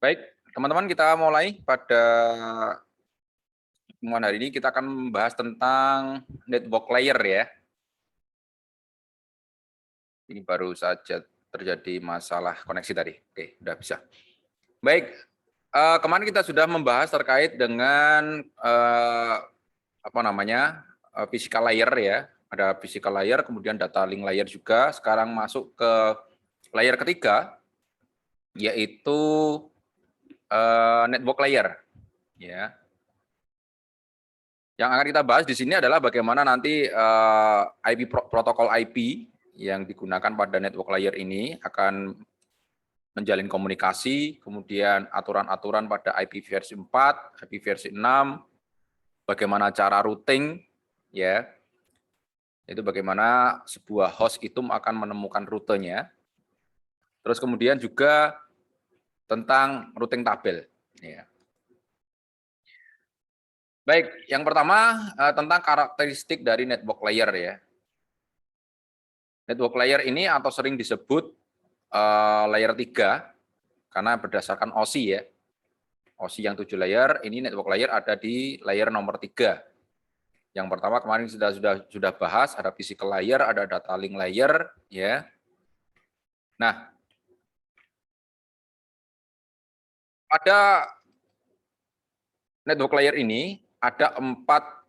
Baik, teman-teman, kita mulai pada pertemuan hari ini. Kita akan membahas tentang network layer ya. Ini baru saja terjadi masalah koneksi tadi. Oke, udah bisa. Baik, kemarin kita sudah membahas terkait dengan physical layer ya. Ada physical layer, kemudian data link layer juga. Sekarang masuk ke layer ketiga, yaitu network layer. Ya. Yang akan kita bahas di sini adalah bagaimana nanti protokol IP yang digunakan pada network layer ini akan menjalin komunikasi, kemudian aturan-aturan pada IP versi 4, IP versi 6, bagaimana cara routing, ya, itu bagaimana sebuah host itu akan menemukan rutenya. Terus kemudian juga tentang routing tabel. Ya. Baik, yang pertama tentang karakteristik dari network layer ya. Network layer ini atau sering disebut layer 3 karena berdasarkan OSI ya. OSI yang 7 layer, ini network layer ada di layer nomor 3. Yang pertama kemarin sudah bahas, ada physical layer, ada data link layer ya. Nah, pada network layer ini ada 4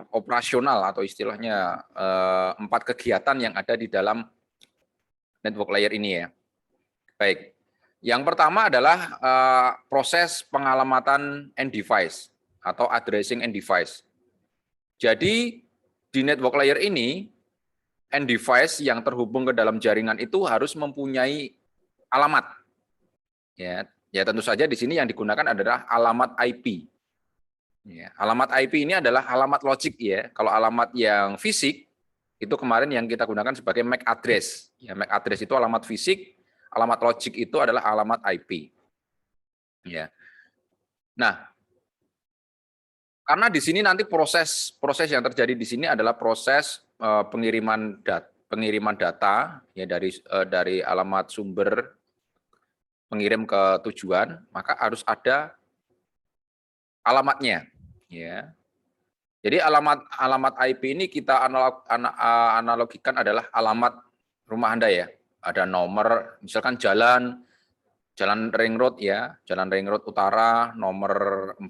operasional atau istilahnya 4 kegiatan yang ada di dalam network layer ini ya. Baik, yang pertama adalah proses pengalamatan end device atau addressing end device. Jadi di network layer ini end device yang terhubung ke dalam jaringan itu harus mempunyai alamat. Ya tentu saja di sini yang digunakan adalah alamat IP. Ya, alamat IP ini adalah alamat logik ya. Kalau alamat yang fisik itu kemarin yang kita gunakan sebagai MAC address. Ya, MAC address itu alamat fisik, alamat logik itu adalah alamat IP. Ya. Nah, karena di sini nanti proses yang terjadi di sini adalah proses pengiriman data ya dari alamat sumber pengirim ke tujuan, maka harus ada alamatnya ya. Jadi alamat IP ini kita analogikan adalah alamat rumah Anda ya. Ada nomor, misalkan jalan ring road ya, jalan ring road utara nomor 4,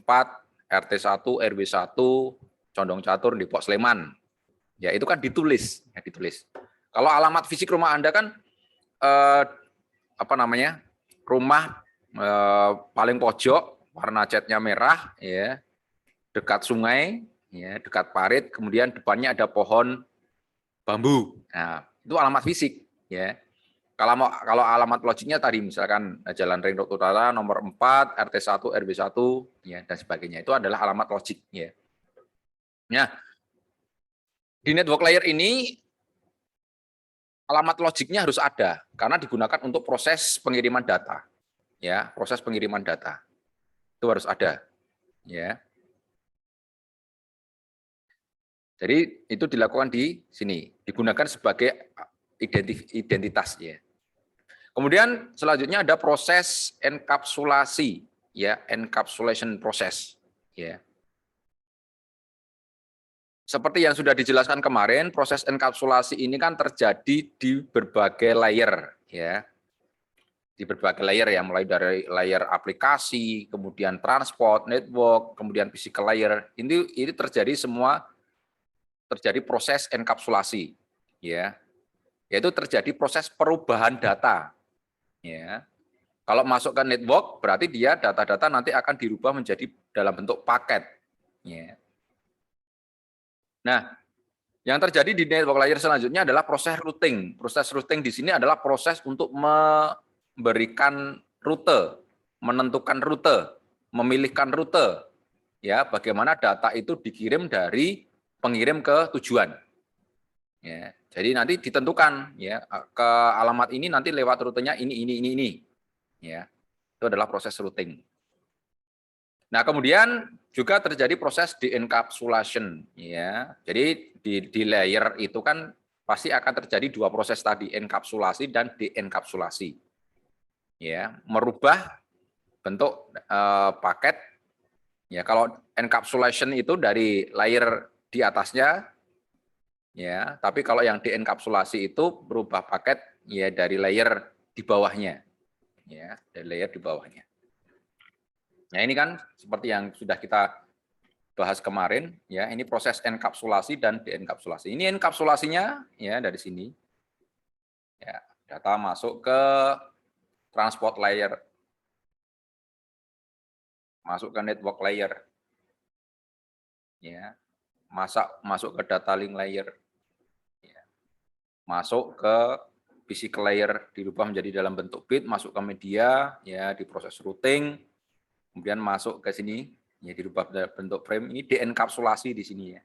RT 1, RW 1, Condong Catur, Depok Sleman. Ya, itu kan ditulis, ya ditulis. Kalau alamat fisik rumah Anda kan rumah paling pojok, warna catnya merah ya, dekat sungai, ya, dekat parit, kemudian depannya ada pohon bambu. Nah, itu alamat fisik, ya. Kalau alamat logiknya tadi misalkan Jalan Ring Road Utara nomor 4, RT 1, RW 1, ya dan sebagainya. Itu adalah alamat logik, ya. Nah, di network layer ini alamat logiknya harus ada karena digunakan untuk proses pengiriman data. Ya, proses pengiriman data. Itu harus ada, ya. Jadi itu dilakukan di sini, digunakan sebagai identitas ya. Kemudian selanjutnya ada proses enkapsulasi ya, encapsulation proses ya. Seperti yang sudah dijelaskan kemarin, proses enkapsulasi ini kan terjadi di berbagai layer ya. Di berbagai layer ya, mulai dari layer aplikasi, kemudian transport, network, kemudian physical layer. Ini terjadi semua terjadi proses enkapsulasi ya, yaitu terjadi proses perubahan data ya. Kalau masuk ke network berarti dia data-data nanti akan dirubah menjadi dalam bentuk paket ya. Nah, yang terjadi di network layer selanjutnya adalah proses routing. Proses routing di sini adalah proses untuk memberikan rute, menentukan rute, memilihkan rute ya, bagaimana data itu dikirim dari pengirim ke tujuan. Ya, jadi nanti ditentukan ya ke alamat ini nanti lewat rutenya ini. Ya, itu adalah proses routing. Nah, kemudian juga terjadi proses de-encapsulation ya. Jadi di layer itu kan pasti akan terjadi 2 proses tadi, enkapsulasi dan de-enkapsulasi. ya, merubah bentuk paket. Ya, kalau encapsulation itu dari layer di atasnya, ya. Tapi kalau yang dienkapsulasi itu berubah paket ya dari layer di bawahnya, ya, dari layer di bawahnya. Nah, ini kan seperti yang sudah kita bahas kemarin, ya. Ini proses enkapsulasi dan dienkapsulasi. Ini enkapsulasinya, ya, dari sini. Ya, data masuk ke transport layer, masuk ke network layer, ya, masuk ke data link layer, ya, masuk ke physical layer, dirubah menjadi dalam bentuk bit, masuk ke media, ya, diproses routing, kemudian masuk ke sini, ya, dirubah bentuk frame. Ini dienkapsulasi di sini, ya,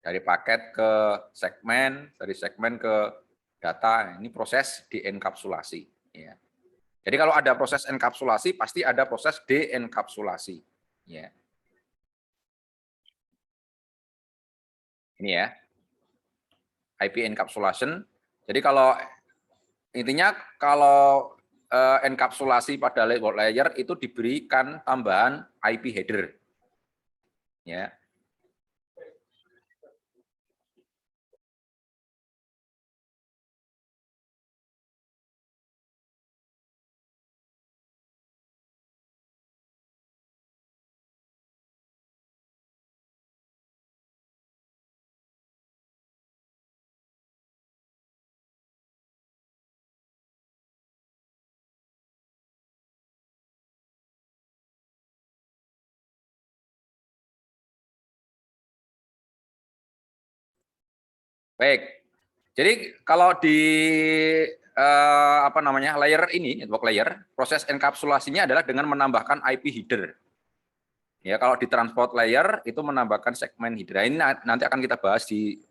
dari paket ke segmen, dari segmen ke data. Ini proses dienkapsulasi, ya. Jadi kalau ada proses enkapsulasi, pasti ada proses dienkapsulasi, ya. Ini ya, IP encapsulation. Jadi kalau intinya kalau enkapsulasi pada network layer itu diberikan tambahan IP header, ya. Baik. Jadi kalau di apa namanya layer ini, network layer, proses enkapsulasinya adalah dengan menambahkan IP header. Ya, kalau di transport layer itu menambahkan segmen header. Ini nanti akan kita bahas di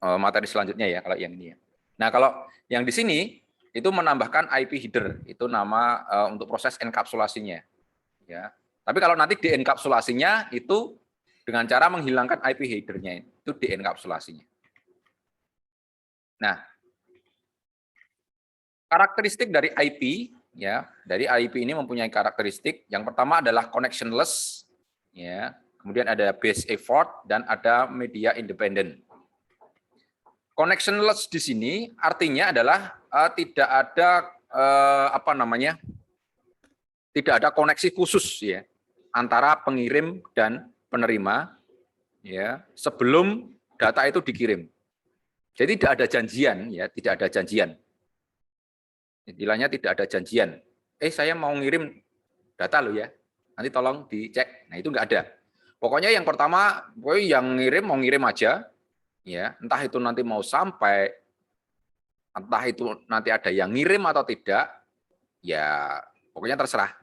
materi selanjutnya ya, kalau yang ini ya. Nah, kalau yang di sini itu menambahkan IP header, itu nama untuk proses enkapsulasinya, ya. Tapi kalau nanti dienkapsulasinya itu dengan cara menghilangkan IP header-nya, itu dienkapsulasinya. Nah, karakteristik dari IP, ya, dari IP ini mempunyai karakteristik. Yang pertama adalah connectionless, ya. Kemudian ada base effort dan ada media independent. Connectionless di sini artinya adalah tidak ada apa namanya, tidak ada koneksi khusus, ya, antara pengirim dan penerima, ya, sebelum data itu dikirim. Jadi tidak ada janjian, ya, tidak ada janjian. Istilahnya tidak ada janjian. Saya mau ngirim data lo ya, nanti tolong dicek. Nah, itu nggak ada. Pokoknya yang pertama, yang ngirim mau ngirim aja, ya, entah itu nanti mau sampai, entah itu nanti ada yang ngirim atau tidak, ya pokoknya terserah.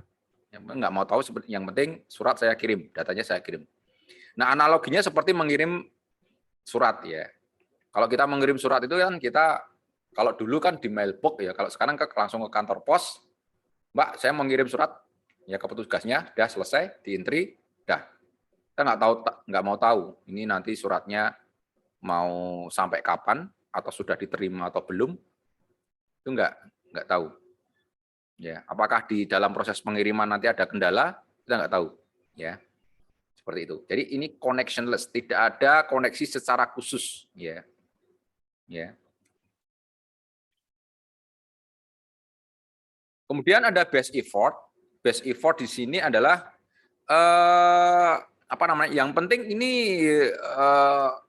Nggak mau tahu, yang penting surat saya kirim, datanya saya kirim. Nah, analoginya seperti mengirim surat, ya. Kalau kita mengirim surat itu kan kita, kalau dulu kan di mailbox, ya, kalau sekarang langsung ke kantor pos, Mbak, saya mau ngirim surat, ya, ke petugasnya, udah selesai, diintri, udah. Kita nggak mau tahu, ini nanti suratnya mau sampai kapan, atau sudah diterima atau belum, itu nggak tahu. Ya, apakah di dalam proses pengiriman nanti ada kendala, kita nggak tahu. Ya, seperti itu. Jadi ini connectionless, tidak ada koneksi secara khusus. Ya, ya. Kemudian ada base effort. Base effort di sini adalah apa namanya? Yang penting ini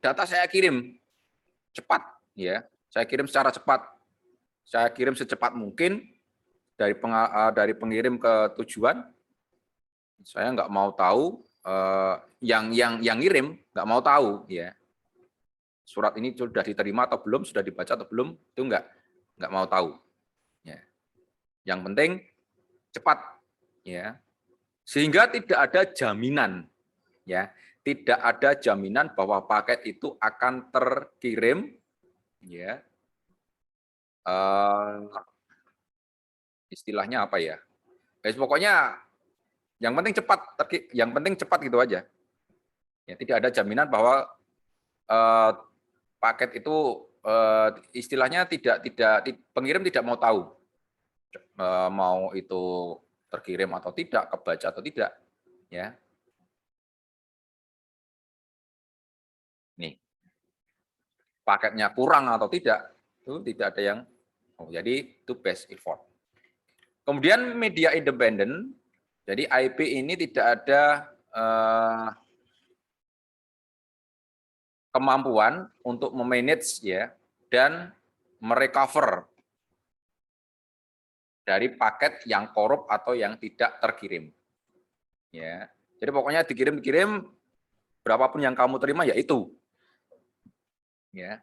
data saya kirim cepat, ya. Saya kirim secara cepat. Saya kirim secepat mungkin dari pengirim ke tujuan. Saya nggak mau tahu yang ngirim nggak mau tahu, ya. Surat ini sudah diterima atau belum, sudah dibaca atau belum, itu nggak mau tahu. Ya. Yang penting cepat, ya. Sehingga tidak ada jaminan, ya, tidak ada jaminan bahwa paket itu akan terkirim, ya, istilahnya apa ya, pokoknya yang penting cepat, yang penting cepat gitu aja, ya. Tidak ada jaminan bahwa paket itu istilahnya tidak pengirim tidak mau tahu, mau itu terkirim atau tidak, kebaca atau tidak, ya. Nih, paketnya kurang atau tidak, itu tidak ada yang jadi itu best effort. Kemudian media independen, jadi IP ini tidak ada kemampuan untuk memanage ya dan merecover dari paket yang korup atau yang tidak terkirim. Ya. Jadi pokoknya dikirim-kirim berapapun yang kamu terima ya itu. Ya.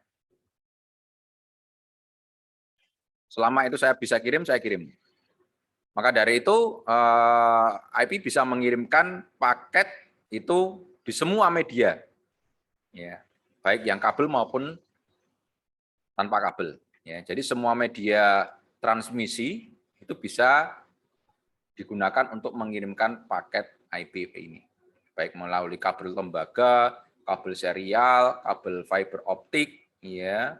Selama itu saya bisa kirim, saya kirim. Maka dari itu IP bisa mengirimkan paket itu di semua media. Ya. Baik yang kabel maupun tanpa kabel. Ya. Jadi semua media transmisi itu bisa digunakan untuk mengirimkan paket IP ini. Baik melalui kabel lembaga, kabel serial, kabel fiber optik, ya,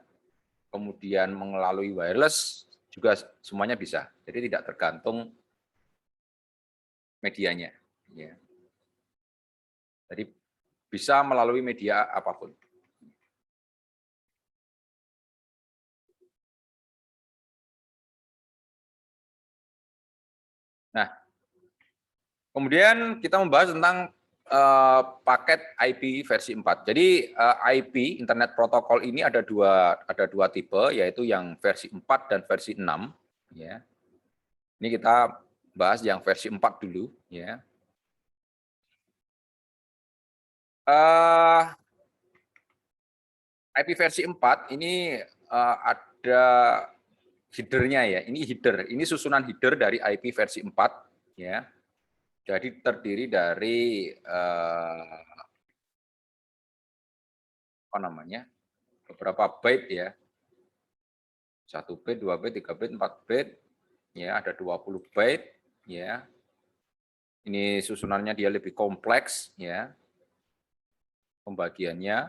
kemudian melalui wireless juga semuanya bisa. Jadi tidak tergantung medianya. Ya. Jadi bisa melalui media apapun. Nah, kemudian kita membahas tentang paket IP versi 4. Jadi IP Internet Protocol ini ada dua tipe, yaitu yang versi 4 dan versi 6. Ya. Ini kita bahas yang versi 4 dulu. Ya. IP versi 4 ini ada header-nya ya. Ini header, ini susunan header dari IP versi 4. Ya. Jadi terdiri dari apa namanya, beberapa byte ya, 1 byte, 2 byte, 3 byte, 4 byte, ya ada 20 byte, ya. Ini susunannya dia lebih kompleks, ya. Pembagiannya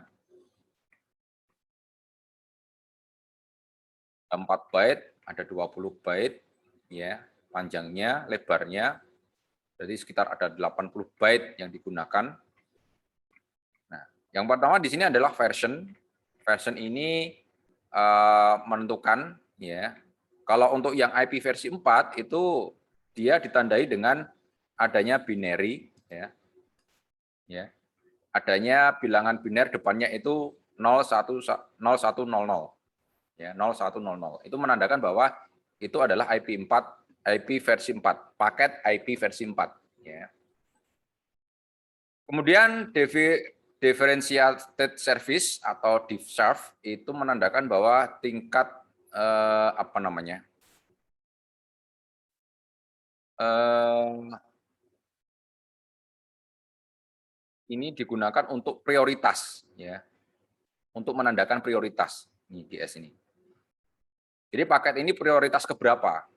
4 byte, ada 20 byte, ya. Panjangnya, lebarnya, jadi sekitar ada 80 byte yang digunakan. Nah, yang pertama di sini adalah version. Version ini menentukan, ya. Kalau untuk yang IP versi 4 itu dia ditandai dengan adanya binary, ya. Ya. Adanya bilangan biner depannya itu 0100, ya, 0100. Itu menandakan bahwa itu adalah IP 4, IP versi 4, paket IP versi 4, ya. Kemudian differentiated service atau diffserv itu menandakan bahwa tingkat apa namanya? Ini digunakan untuk prioritas, ya, untuk menandakan prioritas ini DS ini. Jadi paket ini prioritas keberapa?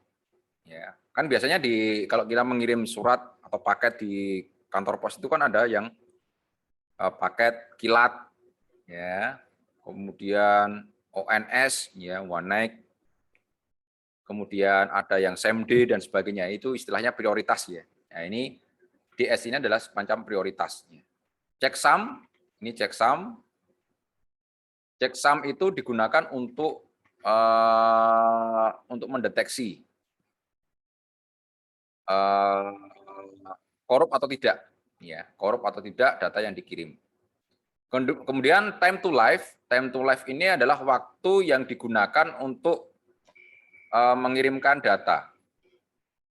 Ya, kan biasanya kalau kita mengirim surat atau paket di kantor pos itu kan ada yang paket kilat, ya, kemudian ONS, ya, one night, kemudian ada yang same day dan sebagainya. Itu istilahnya prioritas ya. Nah, ini DS ini adalah semacam prioritas. Checksum, ini checksum. Checksum itu digunakan untuk mendeteksi korup atau tidak, ya, korup atau tidak data yang dikirim. Kemudian time to life ini adalah waktu yang digunakan untuk mengirimkan data.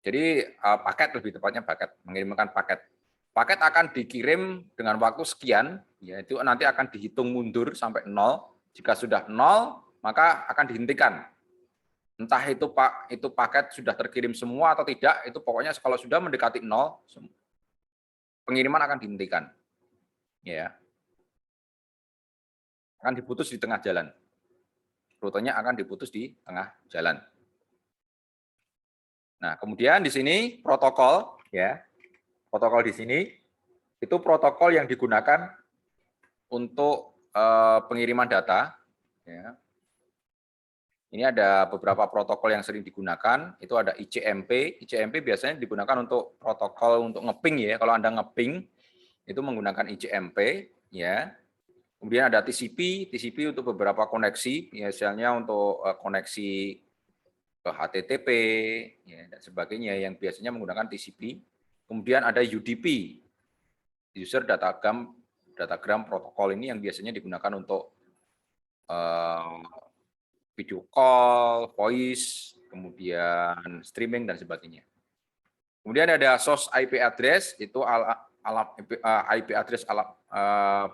Jadi paket, lebih tepatnya paket, mengirimkan paket. Paket akan dikirim dengan waktu sekian, yaitu nanti akan dihitung mundur sampai 0. Jika sudah 0, maka akan dihentikan. Entah itu paket sudah terkirim semua atau tidak, itu pokoknya kalau sudah mendekati 0, pengiriman akan dihentikan. Ya. Akan diputus di tengah jalan. Rutenya akan diputus di tengah jalan. Nah, kemudian di sini protokol, ya. Protokol di sini itu protokol yang digunakan untuk pengiriman data, ya. Ini ada beberapa protokol yang sering digunakan, itu ada ICMP. ICMP biasanya digunakan untuk protokol untuk ngeping ya. Kalau Anda ngeping itu menggunakan ICMP ya. Kemudian ada TCP, TCP untuk beberapa koneksi, misalnya untuk koneksi ke HTTP ya, dan sebagainya yang biasanya menggunakan TCP. Kemudian ada UDP, User Datagram Protokol, ini yang biasanya digunakan untuk video call, voice, kemudian streaming dan sebagainya. Kemudian ada source IP address, itu IP address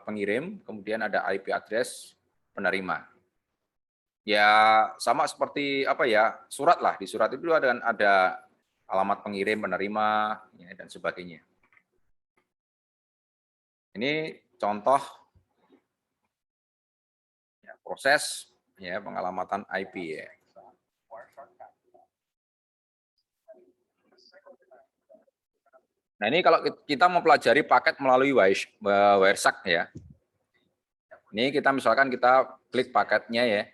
pengirim, kemudian ada IP address penerima. Ya sama seperti apa ya, surat lah, di surat itu ada alamat pengirim, penerima ya, dan sebagainya. Ini contoh ya, proses ya pengalamatan IP ya. Nah ini kalau kita mempelajari paket melalui Wireshark ya. Ini kita misalkan kita klik paketnya ya.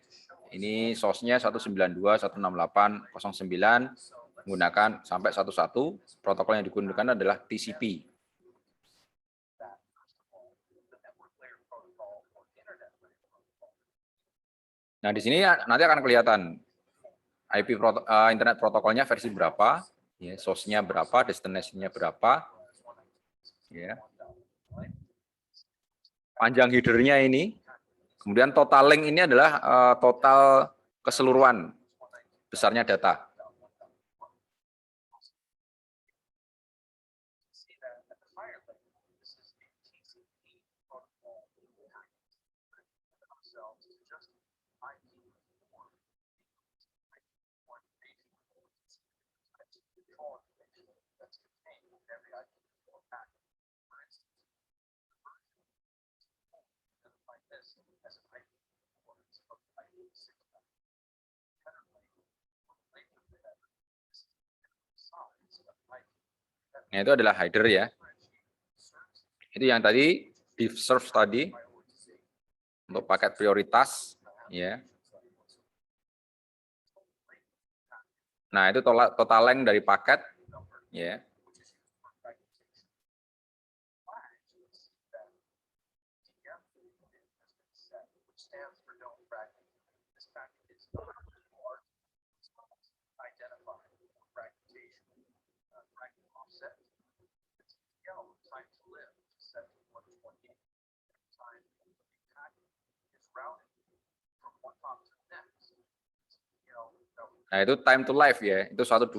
Ini source-nya 192.168.0.9 menggunakan sampai 11. Protokol yang digunakan adalah TCP. Nah di sini nanti akan kelihatan IP internet protokolnya versi berapa, ya, source-nya berapa, destination-nya berapa, ya. Panjang header-nya ini, kemudian total length ini adalah total keseluruhan besarnya data. Nah, itu adalah header ya. Itu yang tadi di serve tadi untuk paket prioritas ya. Nah, itu total length dari paket ya. Nah, itu time to live ya, itu 128.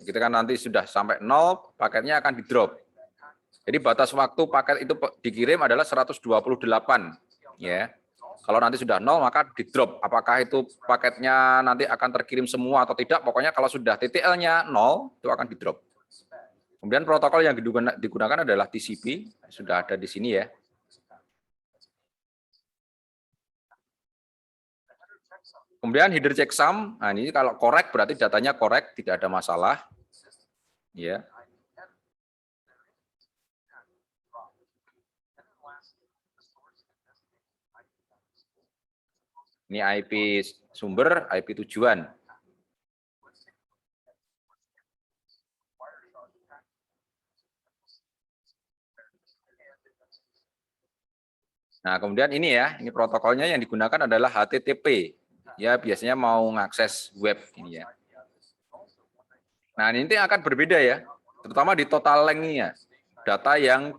Kita kan nanti sudah sampai 0, paketnya akan di-drop. Jadi batas waktu paket itu dikirim adalah 128 ya. Kalau nanti sudah 0 maka di-drop. Apakah itu paketnya nanti akan terkirim semua atau tidak, pokoknya kalau sudah TTL-nya 0 itu akan di-drop. Kemudian protokol yang digunakan adalah TCP, sudah ada di sini ya. Kemudian header checksum, nah ini kalau correct berarti datanya correct, tidak ada masalah. Ya. Ini IP sumber, IP tujuan. Nah, kemudian ini ya, ini protokolnya yang digunakan adalah HTTP. Ya, biasanya mau mengakses web ini ya. Nah, ini akan berbeda ya, terutama di total length-nya. Data yang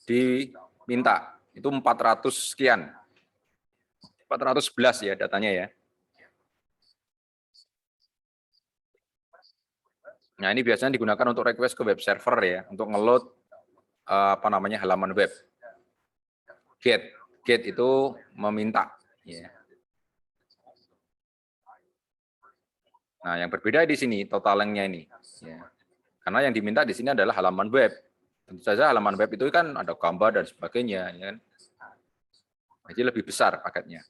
diminta itu 400 sekian. 411 ya datanya ya. Nah, ini biasanya digunakan untuk request ke web server ya, untuk ngeload halaman web. Get itu meminta ya. Nah, yang berbeda di sini total length-nya ini ya. Karena yang diminta di sini adalah halaman web. Tentu saja halaman web itu kan ada gambar dan sebagainya ya kan. Jadi lebih besar paketnya.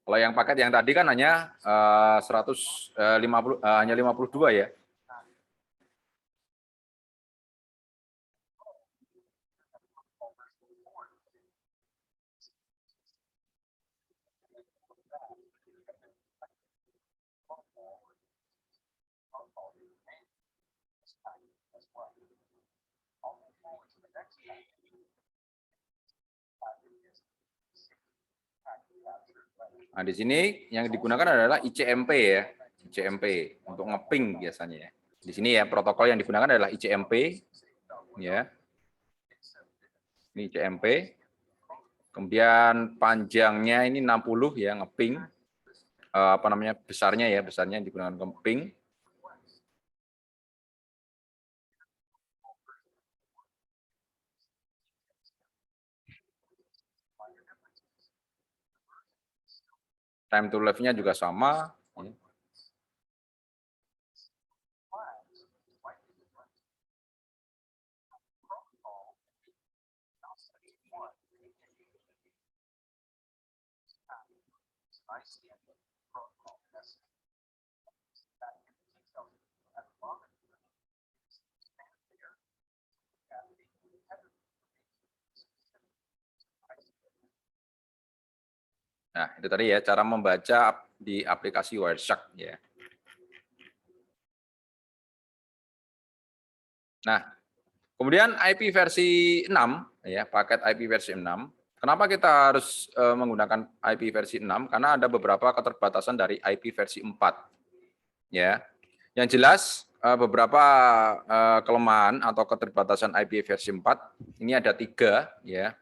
Kalau yang paket yang tadi kan hanya 52 ya. Nah, di sini yang digunakan adalah ICMP ya, ICMP untuk ngeping biasanya ya. Di sini ya protokol yang digunakan adalah ICMP ya. Ini ICMP. Kemudian panjangnya ini 60 ya ngeping. Apa namanya besarnya ya, besarnya yang digunakan ngeping. Time to live-nya juga sama. Nah, itu tadi ya cara membaca di aplikasi Wireshark ya. Nah, kemudian IP versi 6 ya, paket IP versi 6. Kenapa kita harus menggunakan IP versi 6? Karena ada beberapa keterbatasan dari IP versi 4. Ya. Yang jelas beberapa kelemahan atau keterbatasan IP versi 4 ini ada 3 ya.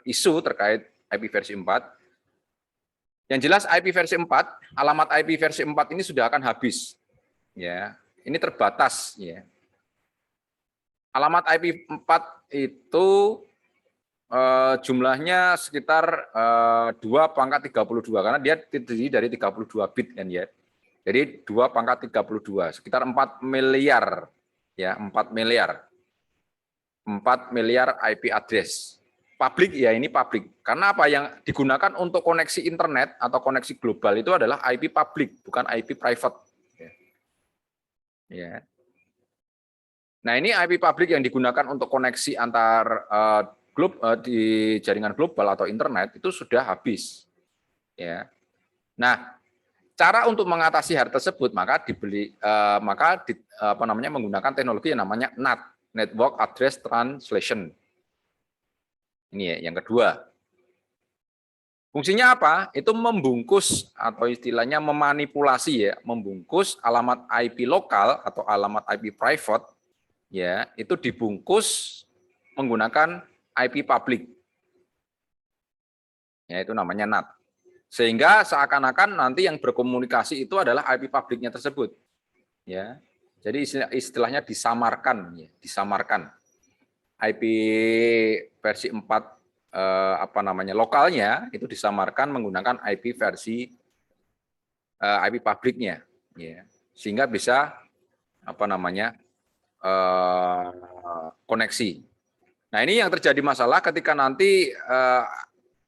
Isu terkait IP versi 4. Yang jelas IP versi 4, alamat IP versi 4 ini sudah akan habis. Ya, ini terbatas ya. Alamat IP 4 itu jumlahnya sekitar 2 pangkat 32 karena dia terdiri dari 32 bit kan ya. Jadi 2 pangkat 32 sekitar 4 miliar ya, 4 miliar. 4 miliar IP address. Publik ya ini publik. Karena apa yang digunakan untuk koneksi internet atau koneksi global itu adalah IP publik, bukan IP private. Ya. Nah ini IP publik yang digunakan untuk koneksi antar di jaringan global atau internet itu sudah habis. Ya. Nah cara untuk mengatasi hal tersebut maka menggunakan teknologi yang namanya NAT, Network Address Translation. Ini ya, yang kedua. Fungsinya apa? Itu membungkus atau istilahnya memanipulasi ya, membungkus alamat IP lokal atau alamat IP private ya, itu dibungkus menggunakan IP public. Ya, itu namanya NAT. Sehingga seakan-akan nanti yang berkomunikasi itu adalah IP publiknya tersebut. Ya. Jadi istilahnya disamarkan ya, disamarkan. IP versi 4 lokalnya itu disamarkan menggunakan IP versi IP publiknya ya. Sehingga bisa koneksi. Nah, ini yang terjadi masalah ketika nanti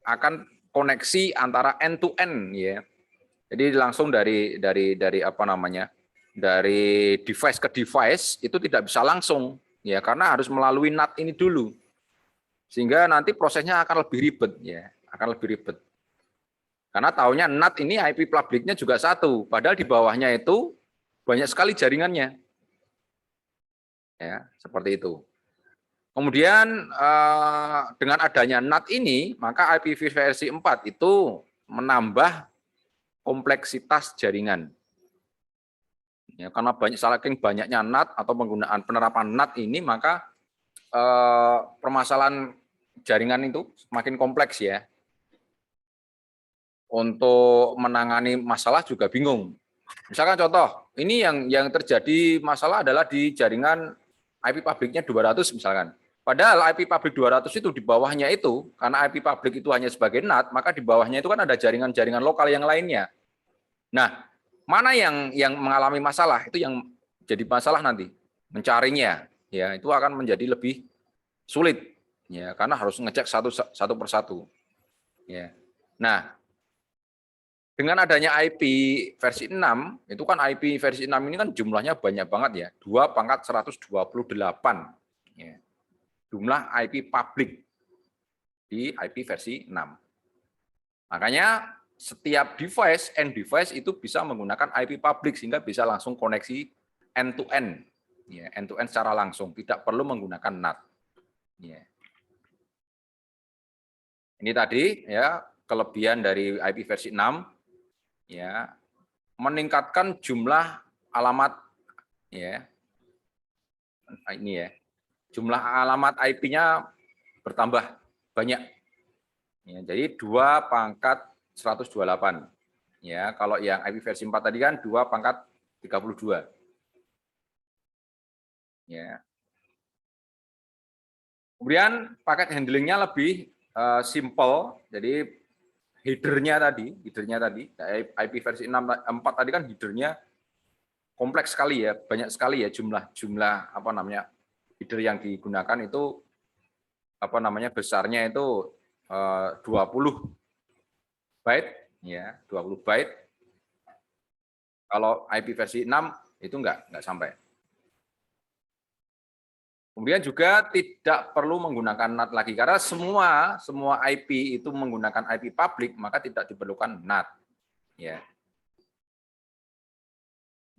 akan koneksi antara end to end ya. Jadi langsung dari device ke device itu tidak bisa langsung ya karena harus melalui NAT ini dulu. Sehingga nanti prosesnya akan lebih ribet ya, akan lebih ribet. Karena taunya NAT ini IP publiknya juga satu, padahal di bawahnya itu banyak sekali jaringannya. Ya, seperti itu. Kemudian dengan adanya NAT ini, maka IPv versi 4 itu menambah kompleksitas jaringan. Ya, karena saking banyaknya NAT atau penggunaan penerapan NAT ini, maka permasalahan jaringan itu semakin kompleks ya. Untuk menangani masalah juga bingung. Misalkan contoh, ini yang terjadi masalah adalah di jaringan IP publiknya 200 misalkan. Padahal IP publik 200 itu di bawahnya itu, karena IP publik itu hanya sebagai NAT, maka di bawahnya itu kan ada jaringan-jaringan lokal yang lainnya. Nah, mana yang mengalami masalah, itu yang jadi masalah nanti. Mencarinya, ya itu akan menjadi lebih sulit, ya karena harus ngecek satu persatu. Ya. Nah, dengan adanya IP versi 6, itu kan IP versi 6 ini kan jumlahnya banyak banget ya, 2 pangkat 128. Ya. Jumlah IP publik di IP versi 6. Makanya setiap device, end device itu bisa menggunakan IP publik sehingga bisa langsung koneksi end to end. Ya, end to end secara langsung, tidak perlu menggunakan NAT. Ya. Ini tadi ya kelebihan dari IP versi 6 ya, meningkatkan jumlah alamat ya. Ini ya. Jumlah alamat IP-nya bertambah banyak. Ya, jadi 2 pangkat 128. Ya, kalau yang IP versi 4 tadi kan 2 pangkat 32. Ya. Kemudian paket handlingnya lebih simple, jadi headernya tadi, IP versi 6, 4 tadi kan headernya kompleks sekali ya, banyak sekali ya jumlah header yang digunakan itu besarnya itu 20 byte ya, 20 byte. Kalau IP versi 6 itu enggak sampai. Kemudian juga tidak perlu menggunakan NAT lagi karena semua IP itu menggunakan IP publik, maka tidak diperlukan NAT. Ya.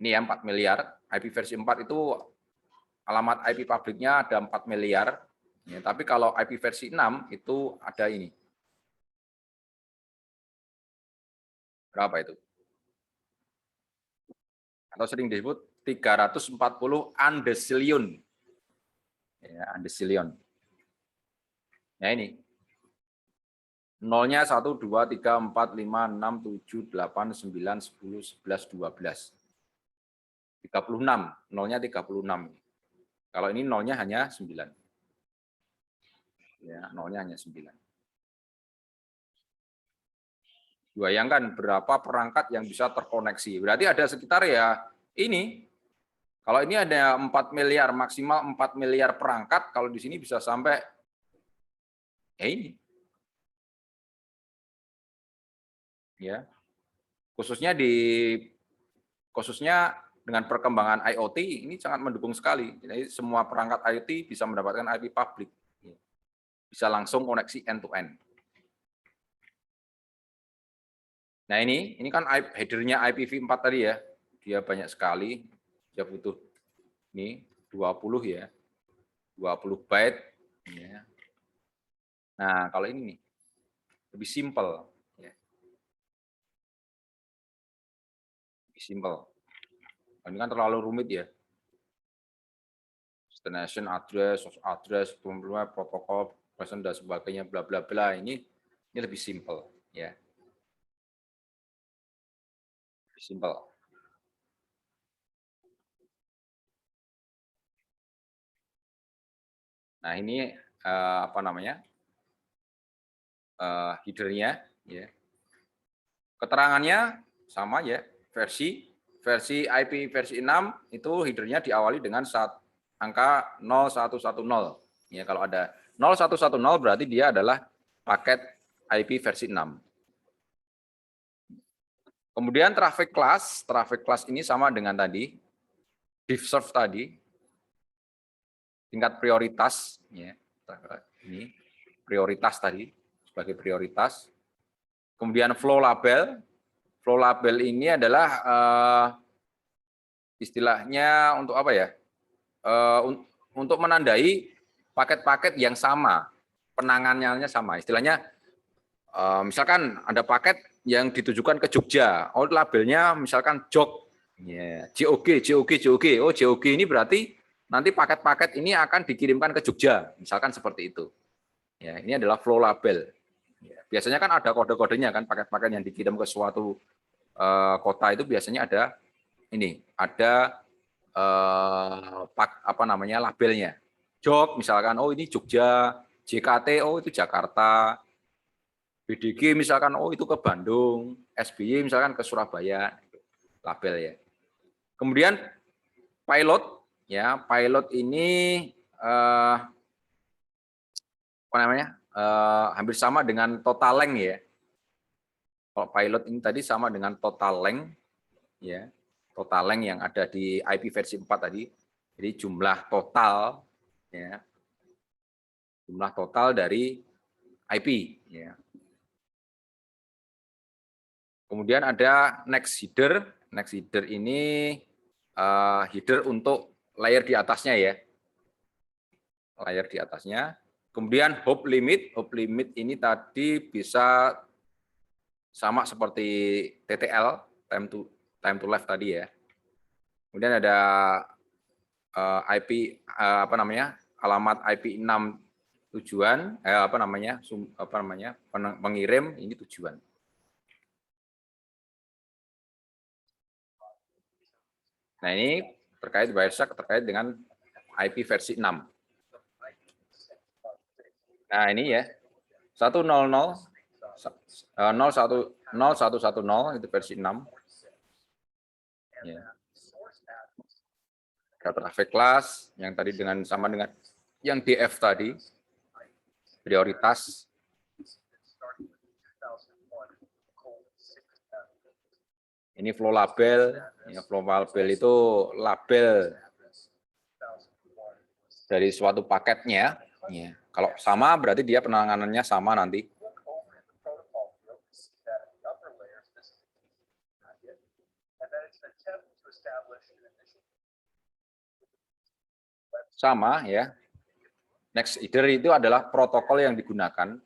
Ini ya 4 miliar, IP versi 4 itu alamat IP publiknya ada 4 miliar. Ya, tapi kalau IP versi 6 itu ada ini. Berapa itu? Atau sering disebut 340 undecillion. Ya, undecillion. Nah ini. Nolnya 1, 2, 3, 4, 5, 6, 7, 8, 9, 10, 11, 12. 36, nolnya 36. Kalau ini nolnya hanya 9. Ya, nolnya hanya 9. Bayangkan berapa perangkat yang bisa terkoneksi. Berarti ada sekitar ya ini. Kalau ini ada 4 miliar, maksimal 4 miliar perangkat, kalau di sini bisa sampai ya ini. Ya. Khususnya dengan perkembangan IoT ini sangat mendukung sekali. Jadi semua perangkat IoT bisa mendapatkan IP publik. Bisa langsung koneksi end to end. Nah ini kan headernya IPv4 tadi ya. Dia banyak sekali. Dia butuh ini 20 ya. 20 byte ya. Nah, kalau ini nih lebih simple ya. Lebih simple. Ini kan terlalu rumit ya. Destination address, source address, protokol, person dan sebagainya, bla bla bla. Ini lebih simple ya. Lebih simple. Nah, ini headernya ya. Keterangannya sama ya, versi IP versi 6 itu headernya diawali dengan angka 0110. Ya, kalau ada 0110 berarti dia adalah paket IP versi 6. Kemudian traffic class ini sama dengan tadi, div serve tadi, tingkat prioritas, ya, ini prioritas tadi sebagai prioritas. Kemudian flow label ini adalah istilahnya untuk apa ya? Untuk menandai paket-paket yang sama, penanganannya sama. Istilahnya, misalkan ada paket yang ditujukan ke Jogja, labelnya misalkan JOG, JOG. Oh, JOG ini berarti nanti paket-paket ini akan dikirimkan ke Jogja, misalkan seperti itu. Ya, ini adalah flow label. Biasanya kan ada kode-kodenya kan, paket-paket yang dikirim ke suatu kota itu biasanya ada labelnya. Jog misalkan, oh ini Jogja, JKT, oh itu Jakarta, BDG misalkan, oh itu ke Bandung, SBY misalkan ke Surabaya, label ya. Kemudian pilot ini hampir sama dengan total length ya. Kalau pilot ini tadi sama dengan total length ya. Total length yang ada di IP versi 4 tadi. Jadi jumlah total ya. Jumlah total dari IP ya. Kemudian ada next header. Next header ini header untuk layer di atasnya ya. Layer di atasnya. Kemudian hop limit ini tadi bisa sama seperti TTL, time to live tadi ya. Kemudian ada IP apa namanya? Alamat IP 6 tujuan pengirim, ini tujuan. Nah, ini terkait Wireshark terkait dengan IP versi 6. Nah, ini ya. 100 0110 itu versi 6. Ya. Traffic class yang tadi sama dengan yang DF tadi, prioritas. Ini flow label, ya, flow label itu label dari suatu paketnya. Ya. Kalau sama berarti dia penanganannya sama nanti. Sama ya. Next header itu adalah protokol yang digunakan.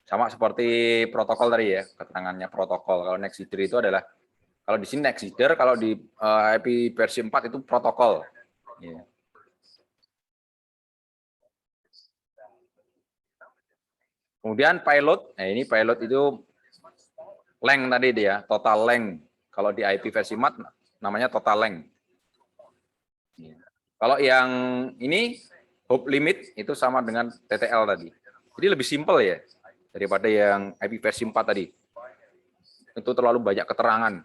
Sama seperti protokol tadi ya, keterangannya protokol. Kalau next header itu adalah, kalau di sini next header, kalau di IP versi 4 itu protokol. Ya. Kemudian payload, nah ini payload itu length tadi dia, total length. Kalau di IP versi 4 namanya total length. Ya. Kalau yang ini hop limit itu sama dengan TTL tadi. Jadi lebih simpel ya daripada yang IP versi 4 tadi. Itu terlalu banyak keterangan.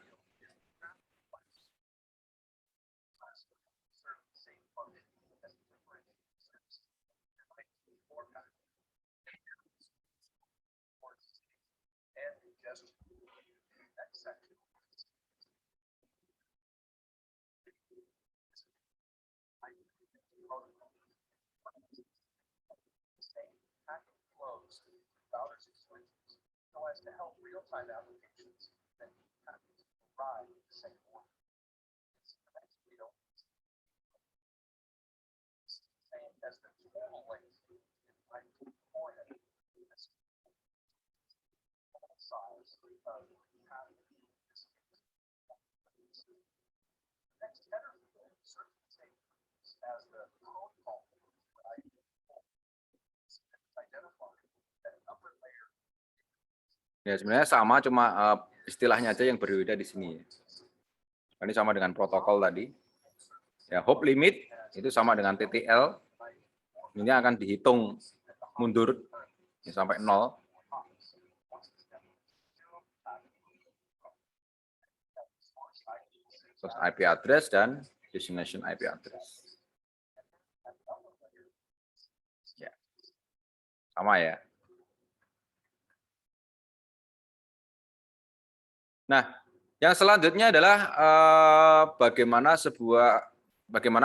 Ya sebenarnya sama, cuma istilahnya aja yang berbeda di sini. Ini sama dengan protokol tadi. Ya, hop limit itu sama dengan TTL. Ini akan dihitung mundur sampai 0. Terus IP address dan destination IP address. Ya. Sama ya. Nah, yang selanjutnya adalah bagaimana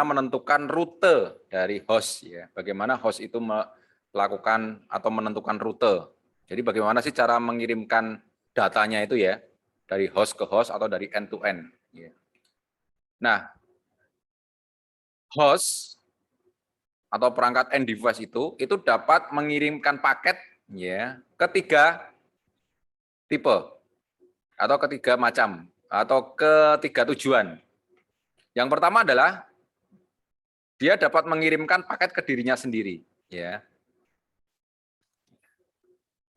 menentukan rute dari host ya. Bagaimana host itu melakukan atau menentukan rute. Jadi bagaimana sih cara mengirimkan datanya itu ya, dari host ke host atau dari end to end ya. Nah, host atau perangkat end device itu dapat mengirimkan paket ya ke 3 tipe atau ke 3 macam atau ke 3 tujuan. Yang pertama adalah dia dapat mengirimkan paket ke dirinya sendiri ya.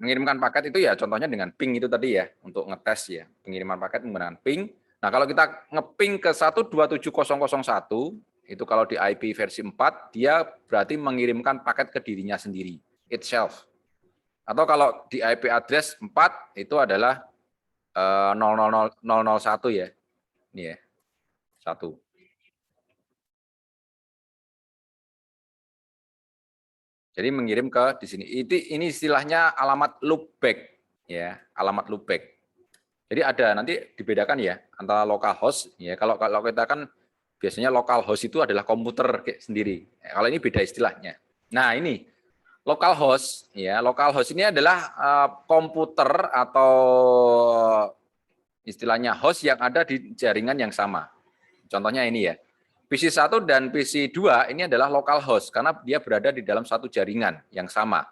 Mengirimkan paket itu ya contohnya dengan ping itu tadi ya, untuk ngetes ya, pengiriman paket menggunakan ping. Nah, kalau kita ngeping ke 127.0.0.1 itu kalau di IP versi 4 dia berarti mengirimkan paket ke dirinya sendiri, itself. Atau kalau di IP address 4 itu adalah 000.001 ya. Ini ya. 1. Jadi mengirim ke di sini. Ini istilahnya alamat loopback ya, alamat loopback. Jadi ada nanti dibedakan ya antara localhost ya. Kalau kita kan biasanya localhost itu adalah komputer sendiri. Kalau ini beda istilahnya. Nah, ini localhost ya. Localhost ini adalah komputer atau istilahnya host yang ada di jaringan yang sama. Contohnya ini ya. PC 1 dan PC 2 ini adalah localhost karena dia berada di dalam satu jaringan yang sama.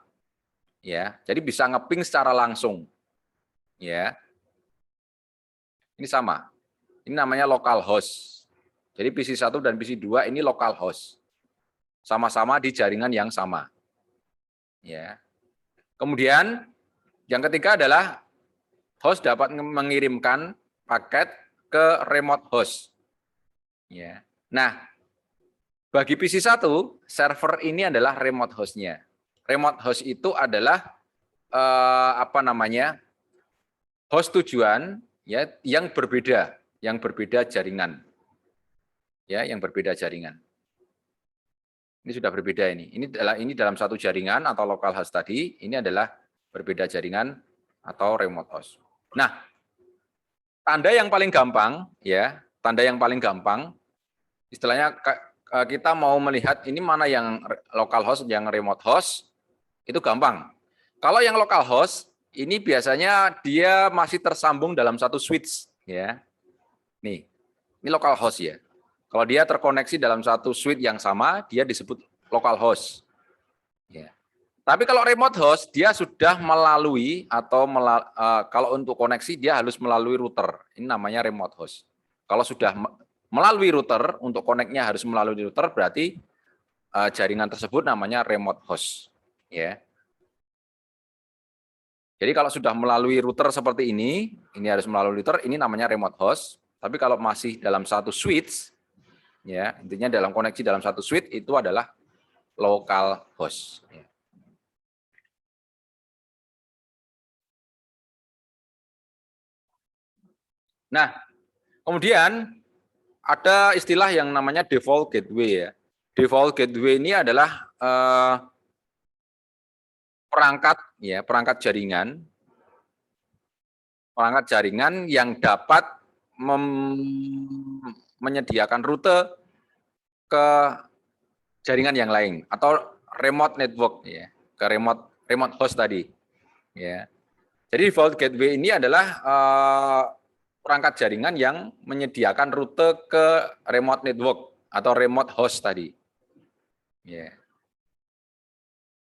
Ya. Jadi bisa ngeping secara langsung. Ya. Ini sama. Ini namanya local host. Jadi PC1 dan PC2 ini local host. Sama-sama di jaringan yang sama. Ya. Kemudian yang ketiga adalah host dapat mengirimkan paket ke remote host. Ya. Nah, bagi PC1, server ini adalah remote host-nya. Remote host itu adalah host tujuan ya yang berbeda jaringan. Ya, yang berbeda jaringan. Ini sudah berbeda ini. Ini dalam satu jaringan atau local host tadi, ini adalah berbeda jaringan atau remote host. Nah, tanda yang paling gampang ya, istilahnya kita mau melihat ini mana yang local host, yang remote host, itu gampang. Kalau yang local host, ini biasanya dia masih tersambung dalam satu switch. Ya. Nih, ini local host ya. Kalau dia terkoneksi dalam satu switch yang sama, dia disebut local host. Ya. Tapi kalau remote host, dia sudah melalui, atau kalau untuk koneksi, dia harus melalui router. Ini namanya remote host. Kalau sudah melalui router, untuk koneknya harus melalui router, berarti jaringan tersebut namanya remote host. Ya. Jadi kalau sudah melalui router seperti ini harus melalui router, ini namanya remote host. Tapi kalau masih dalam satu switch, ya intinya dalam koneksi dalam satu switch, itu adalah local host. Ya. Nah, kemudian ada istilah yang namanya default gateway ya. Default gateway ini adalah perangkat jaringan yang dapat menyediakan rute ke jaringan yang lain atau remote network ya, ke remote host tadi. Ya. Jadi default gateway ini adalah perangkat jaringan yang menyediakan rute ke remote network atau remote host tadi. Ya.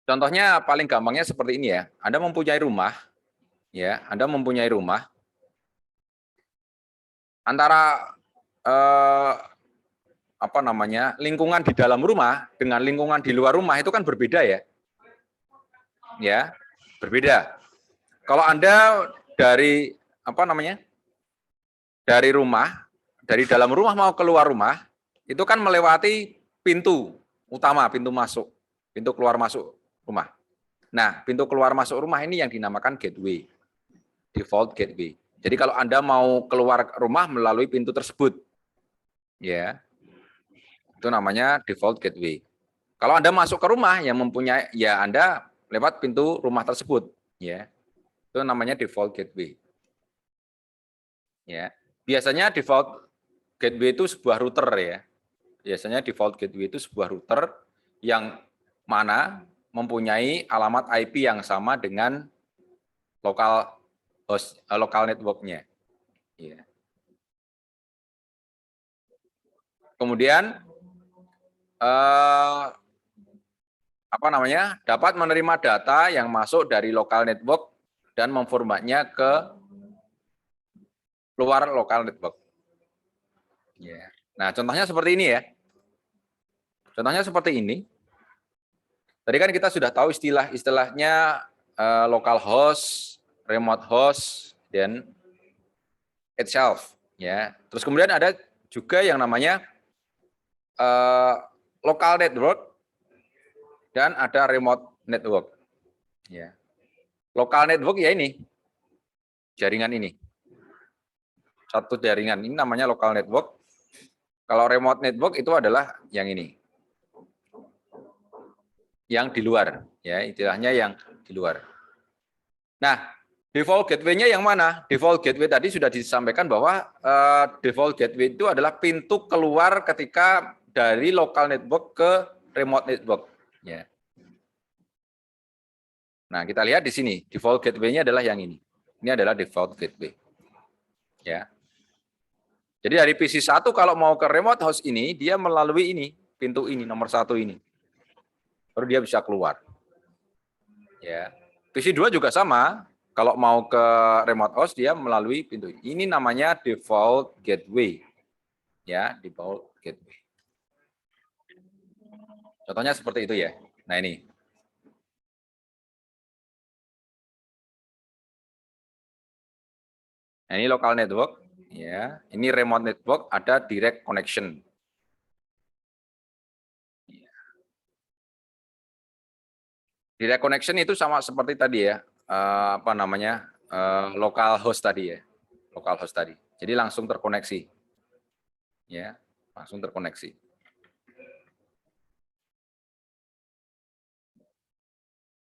Contohnya paling gampangnya seperti ini ya. Anda mempunyai rumah, ya. Anda mempunyai rumah. Antara lingkungan di dalam rumah dengan lingkungan di luar rumah itu kan berbeda ya. Ya, berbeda. Kalau Anda dari dari dalam rumah mau keluar rumah, itu kan melewati pintu utama, pintu masuk, pintu keluar masuk rumah. Nah, pintu keluar masuk rumah ini yang dinamakan gateway, default gateway. Jadi kalau Anda mau keluar rumah melalui pintu tersebut, ya, itu namanya default gateway. Kalau Anda masuk ke rumah yang mempunyai, ya Anda lewat pintu rumah tersebut, ya, itu namanya default gateway. Ya, biasanya default gateway itu sebuah router ya. Biasanya default gateway itu sebuah router yang mana mempunyai alamat IP yang sama dengan lokal host, lokal networknya. Ya. Kemudian dapat menerima data yang masuk dari lokal network dan memformatnya ke luar lokal network. Ya. Nah, contohnya seperti ini ya. Contohnya seperti ini. Tadi kan kita sudah tahu istilahnya local host, remote host, dan itself. Ya. Terus kemudian ada juga yang namanya local network dan ada remote network. Ya. Local network ya ini, jaringan ini. Satu jaringan, ini namanya local network. Kalau remote network itu adalah yang ini. Yang di luar, ya istilahnya yang di luar. Nah, default gateway-nya yang mana? Default gateway tadi sudah disampaikan bahwa default gateway itu adalah pintu keluar ketika dari local network ke remote network. Ya. Nah, kita lihat di sini, default gateway-nya adalah yang ini. Ini adalah default gateway. Ya. Jadi dari PC1 kalau mau ke remote host ini, dia melalui ini, pintu ini, nomor 1 ini. Baru dia bisa keluar. Ya. PC2 juga sama, Kalau mau ke remote host dia melalui pintu. Ini namanya default gateway. Ya, default gateway. Contohnya seperti itu ya. Nah, ini. Nah, ini local network ya. Ini remote network, ada direct connection. Direct connection itu sama seperti tadi ya, apa namanya, local host tadi ya, local host tadi. Jadi langsung terkoneksi, ya, langsung terkoneksi.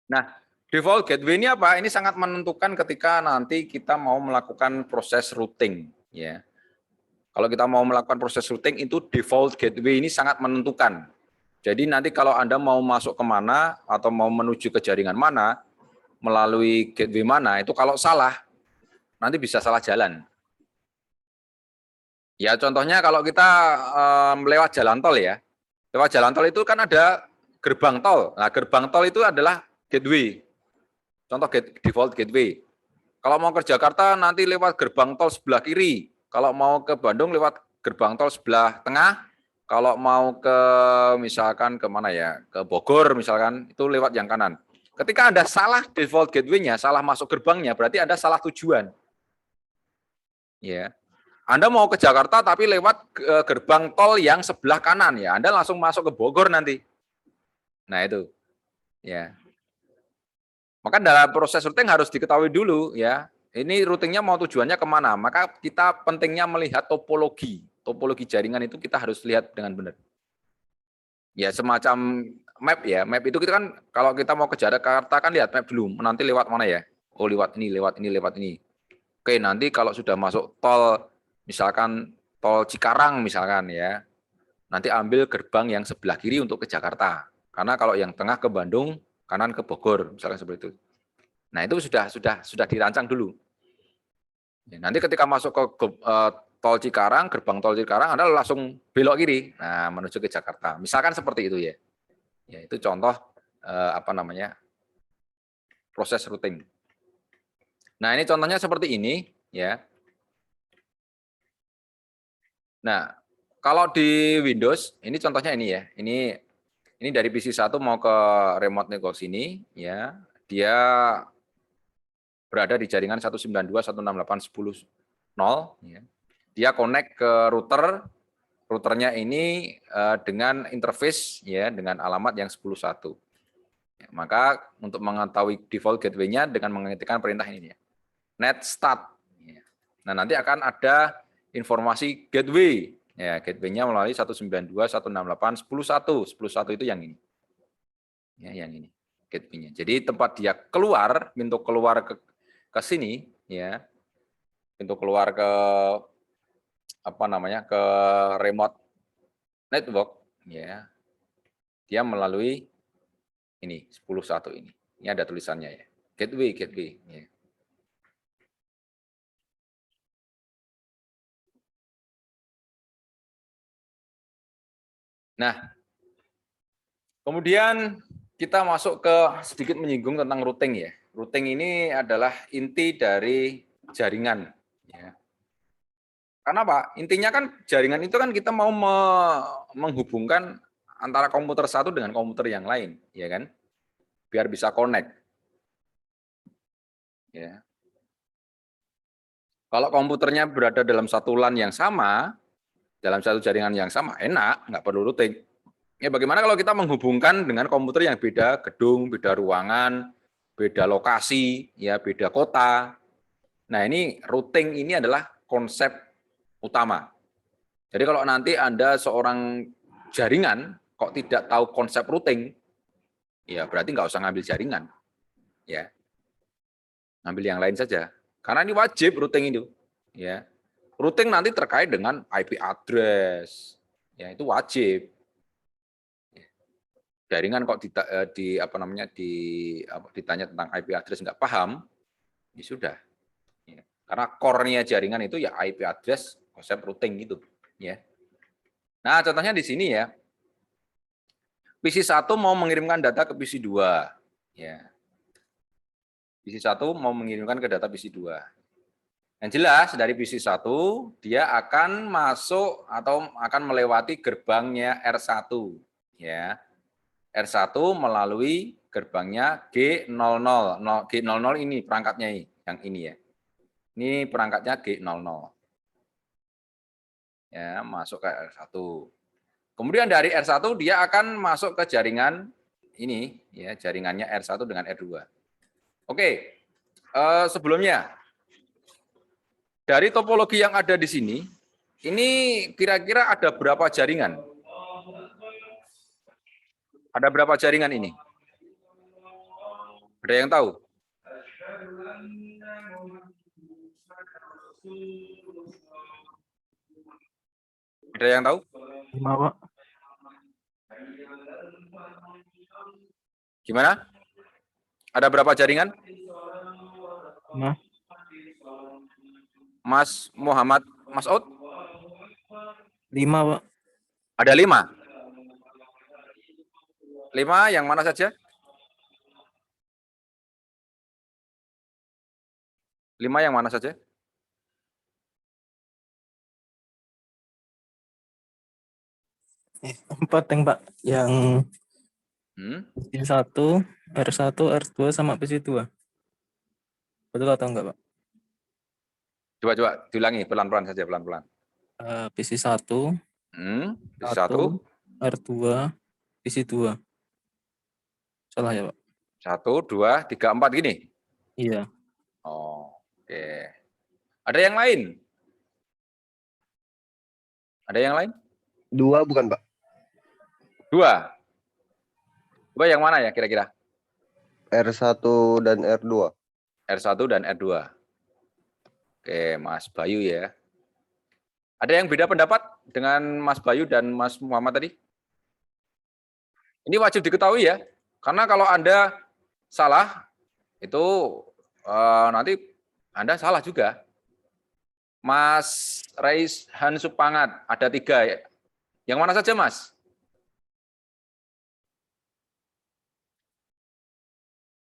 Nah, default gateway ini apa? Ini sangat menentukan ketika nanti kita mau melakukan proses routing, ya. Kalau kita mau melakukan proses routing itu default gateway ini sangat menentukan. Jadi nanti kalau Anda mau masuk kemana atau mau menuju ke jaringan mana, melalui gateway mana, itu kalau salah, nanti bisa salah jalan. Ya contohnya kalau kita lewat jalan tol ya, lewat jalan tol itu kan ada gerbang tol. Nah gerbang tol itu adalah gateway, contoh default gateway. Kalau mau ke Jakarta nanti lewat gerbang tol sebelah kiri, kalau mau ke Bandung lewat gerbang tol sebelah tengah, kalau mau ke misalkan ke mana ya, ke Bogor misalkan, itu lewat yang kanan. Ketika Anda salah default gateway-nya, salah masuk gerbangnya, berarti Anda salah tujuan. Ya. Anda mau ke Jakarta tapi lewat gerbang tol yang sebelah kanan ya, Anda langsung masuk ke Bogor nanti. Nah itu, ya. Maka dalam proses routing harus diketahui dulu ya. Ini routingnya mau tujuannya kemana? Maka kita pentingnya melihat topologi jaringan itu kita harus lihat dengan benar. Ya semacam map ya, map itu kita kan kalau kita mau ke Jakarta kan lihat map dulu, nanti lewat mana ya? Oh lewat ini, lewat ini, lewat ini. Oke nanti kalau sudah masuk tol, misalkan tol Cikarang misalkan ya, nanti ambil gerbang yang sebelah kiri untuk ke Jakarta. Karena kalau yang tengah ke Bandung, kanan ke Bogor, misalkan seperti itu. Nah itu sudah dirancang dulu. Ya, nanti ketika masuk ke tol Cikarang, gerbang tol Cikarang, Anda langsung belok kiri, nah menuju ke Jakarta. Misalkan seperti itu ya. Ya itu contoh apa namanya proses routing. Nah ini contohnya seperti ini ya. Nah kalau di Windows ini contohnya ini ya. Ini dari PC1 mau ke remote network sini ya. Dia berada di jaringan 192.168.10.0 ya. Dia connect ke router, routernya ini dengan interface ya dengan alamat yang 10.1. Ya, maka untuk mengetahui default gateway-nya dengan mengetikkan perintah ini ya. Net start. Ya. Nah, nanti akan ada informasi gateway. Ya, gateway-nya melalui 192.168.10.1. 10.1 itu yang ini. Ya, yang ini gateway-nya. Jadi tempat dia keluar, pintu keluar ke sini ya. Pintu keluar ke apa namanya? Ke remote network ya. Dia melalui ini 10.1 ini. Ini ada tulisannya ya. Gateway ya. Nah, kemudian kita masuk ke sedikit menyinggung tentang routing ya. Routing ini adalah inti dari jaringan. Ya. Karena apa? Intinya kan jaringan itu kan kita mau menghubungkan antara komputer satu dengan komputer yang lain, ya kan? Biar bisa connect. Ya. Kalau komputernya berada dalam satu LAN yang sama, dalam satu jaringan yang sama, enak, nggak perlu routing. Ya bagaimana kalau kita menghubungkan dengan komputer yang beda gedung, beda ruangan, beda lokasi, ya beda kota. Nah ini routing ini adalah konsep utama. Jadi kalau nanti Anda seorang jaringan kok tidak tahu konsep routing, ya berarti nggak usah ngambil jaringan, ya ngambil yang lain saja. Karena ini wajib routing itu, ya routing nanti terkait dengan IP address, ya itu wajib. Jaringan kok apa namanya ditanya tentang IP address nggak paham, ya sudah. Ya. Karena core-nya jaringan itu ya IP address, konsep routing gitu, ya. Nah, contohnya di sini ya. PC1 mau mengirimkan data ke PC2, ya. PC1 mau mengirimkan ke data PC2. Yang jelas dari PC1 dia akan masuk atau akan melewati gerbangnya R1 ya. R1 melalui gerbangnya G00. G00 ini perangkatnya yang ini ya. Ini perangkatnya G00. Ya, masuk ke R1. Kemudian dari R1 dia akan masuk ke jaringan ini ya, jaringannya R1 dengan R2. Oke. Sebelumnya dari topologi yang ada di sini, ini kira-kira ada berapa jaringan? Ada berapa jaringan ini? Ada yang tahu? Ada yang tahu? 5, Pak. Gimana? Ada berapa jaringan? 5. Mas Muhammad Mas'ud? 5, Pak. Ada 5. 5 yang mana saja? 5 yang mana saja? 4 yang Pak. Yang PC1, R1, R2 sama PC2. Betul atau enggak, Pak? Coba diulangi pelan-pelan saja, pelan-pelan. PC1, PC1, R2, PC2. Salah ya, Pak? 1, 2, 3, 4 gini? Iya. Oh, oke. Ada yang lain? Ada yang lain? 2 bukan, Pak? 2. Coba yang mana ya kira-kira? R1 dan R2. R1 dan R2. Oke, Mas Bayu ya. Ada yang beda pendapat dengan Mas Bayu dan Mas Muhammad tadi? Ini wajib diketahui ya, karena kalau Anda salah, itu nanti Anda salah juga. Mas Raihan Supangat, ada 3 ya. Yang mana saja, Mas?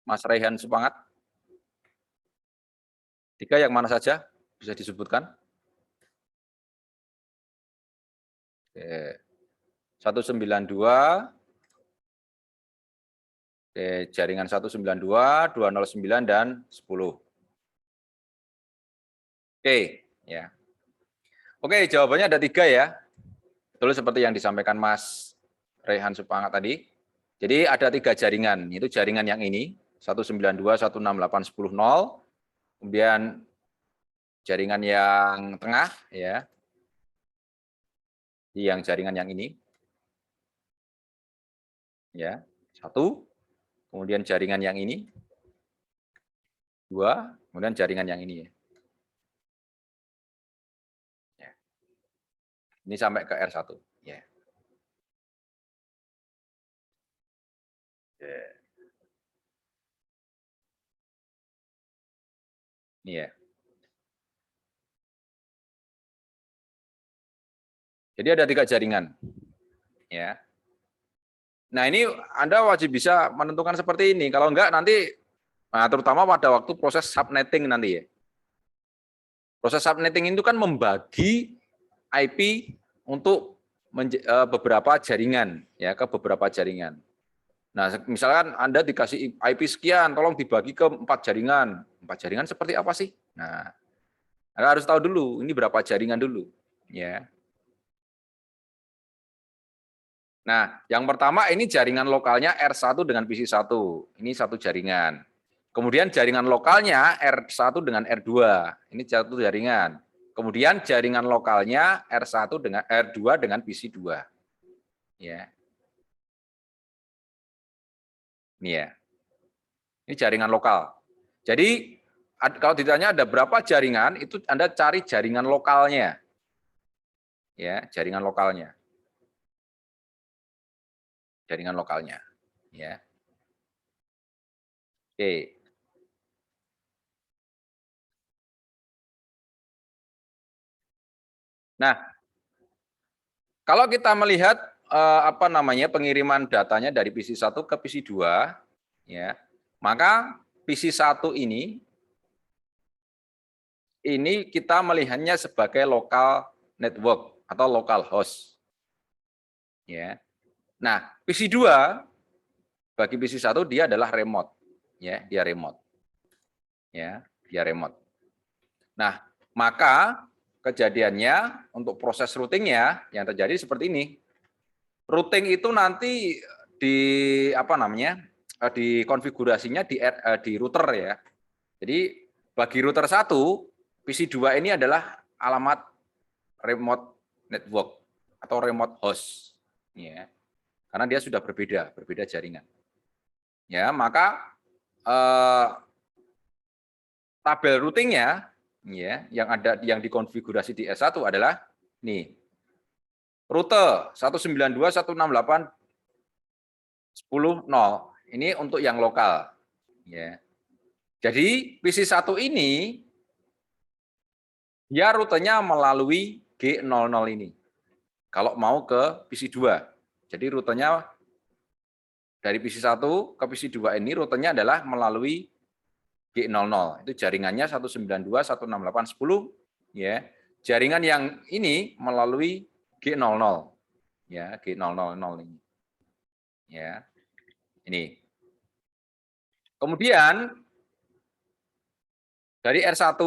Mas Raihan Supangat? 3 yang mana saja? Bisa disebutkan? Oke. 192. Oke, jaringan 192, 209 dan 10. Oke, ya. Oke, jawabannya ada 3 ya. Betul seperti yang disampaikan Mas Rehan Supangat tadi. Jadi ada 3 jaringan, itu jaringan yang ini, 192, 168, 10, 0. Kemudian jaringan yang tengah, ya. Yang jaringan yang ini. Ya, 1. Kemudian jaringan yang ini. 2, kemudian jaringan yang ini. Ya. Ini sampai ke R1. Ya. Ini ya. Jadi ada 3 jaringan. Ya. Nah ini Anda wajib bisa menentukan seperti ini. Kalau enggak nanti, nah, terutama pada waktu proses subnetting nanti ya. Proses subnetting itu kan membagi IP untuk beberapa jaringan, ya, ke beberapa jaringan. Nah, misalkan Anda dikasih IP sekian, tolong dibagi ke 4 jaringan. 4 jaringan seperti apa sih? Nah, Anda harus tahu dulu, ini berapa jaringan dulu. Ya. Nah, yang pertama ini jaringan lokalnya R1 dengan PC1. Ini satu jaringan. Kemudian jaringan lokalnya R1 dengan R2. Ini satu jaringan. Kemudian jaringan lokalnya R1 dengan R2 dengan PC2. Ya. Ini ya. Ini jaringan lokal. Jadi kalau ditanya ada berapa jaringan, itu Anda cari jaringan lokalnya. Ya, jaringan lokalnya. Jaringan lokalnya. Ya. Oke. Nah, kalau kita melihat pengiriman datanya dari PC1 ke PC2, ya, maka PC1 ini kita melihatnya sebagai local network atau local host. Ya. Nah, PC2 bagi PC1 dia adalah remote. Ya, dia remote. Ya, dia remote. Nah, maka kejadiannya untuk proses routingnya yang terjadi seperti ini. Routing itu nanti dikonfigurasinya di router ya. Jadi bagi router 1, PC2 ini adalah alamat remote network atau remote host ya. Karena dia sudah berbeda jaringan. Ya, maka tabel routingnya ya yang dikonfigurasi di S1 adalah nih. Rute 192.168.10.0 ini untuk yang lokal ya. Jadi PC1 ini dia rutenya melalui G00 ini. Kalau mau ke PC2. Jadi rutenya dari PC1 ke PC2 ini rutenya adalah melalui G00. Itu jaringannya 192.168.10 ya. Jaringan yang ini melalui G00. Ya, G000 ini. Ya. Ini. Kemudian dari R1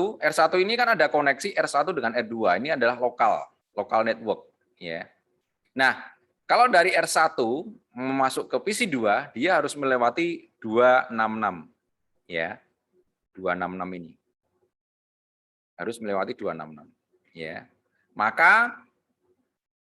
ini kan ada koneksi R1 dengan R2. Ini adalah lokal network ya. Nah, kalau dari R1 masuk ke PC2, dia harus melewati 266 ya. 266 ini. Harus melewati 266 ya. Maka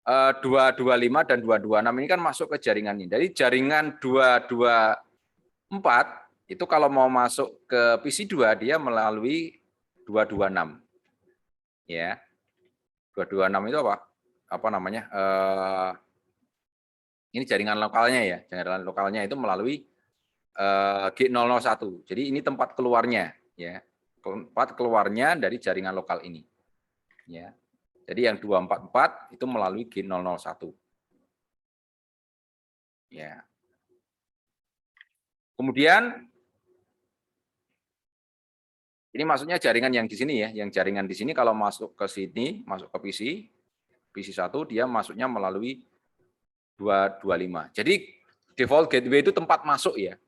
225 dan 226 ini kan masuk ke jaringan ini. Jadi jaringan 224 itu kalau mau masuk ke PC2 dia melalui 226. Ya. 226 itu apa? Apa namanya? Ini jaringan lokalnya ya. Jaringan lokalnya itu melalui G001. Jadi ini tempat keluarnya ya. Tempat keluarnya dari jaringan lokal ini. Ya. Jadi yang 244 itu melalui G001. Ya. Kemudian ini maksudnya jaringan yang di sini ya, yang jaringan di sini kalau masuk ke sini, masuk ke PC1 dia masuknya melalui 225. Jadi default gateway itu tempat masuk ya.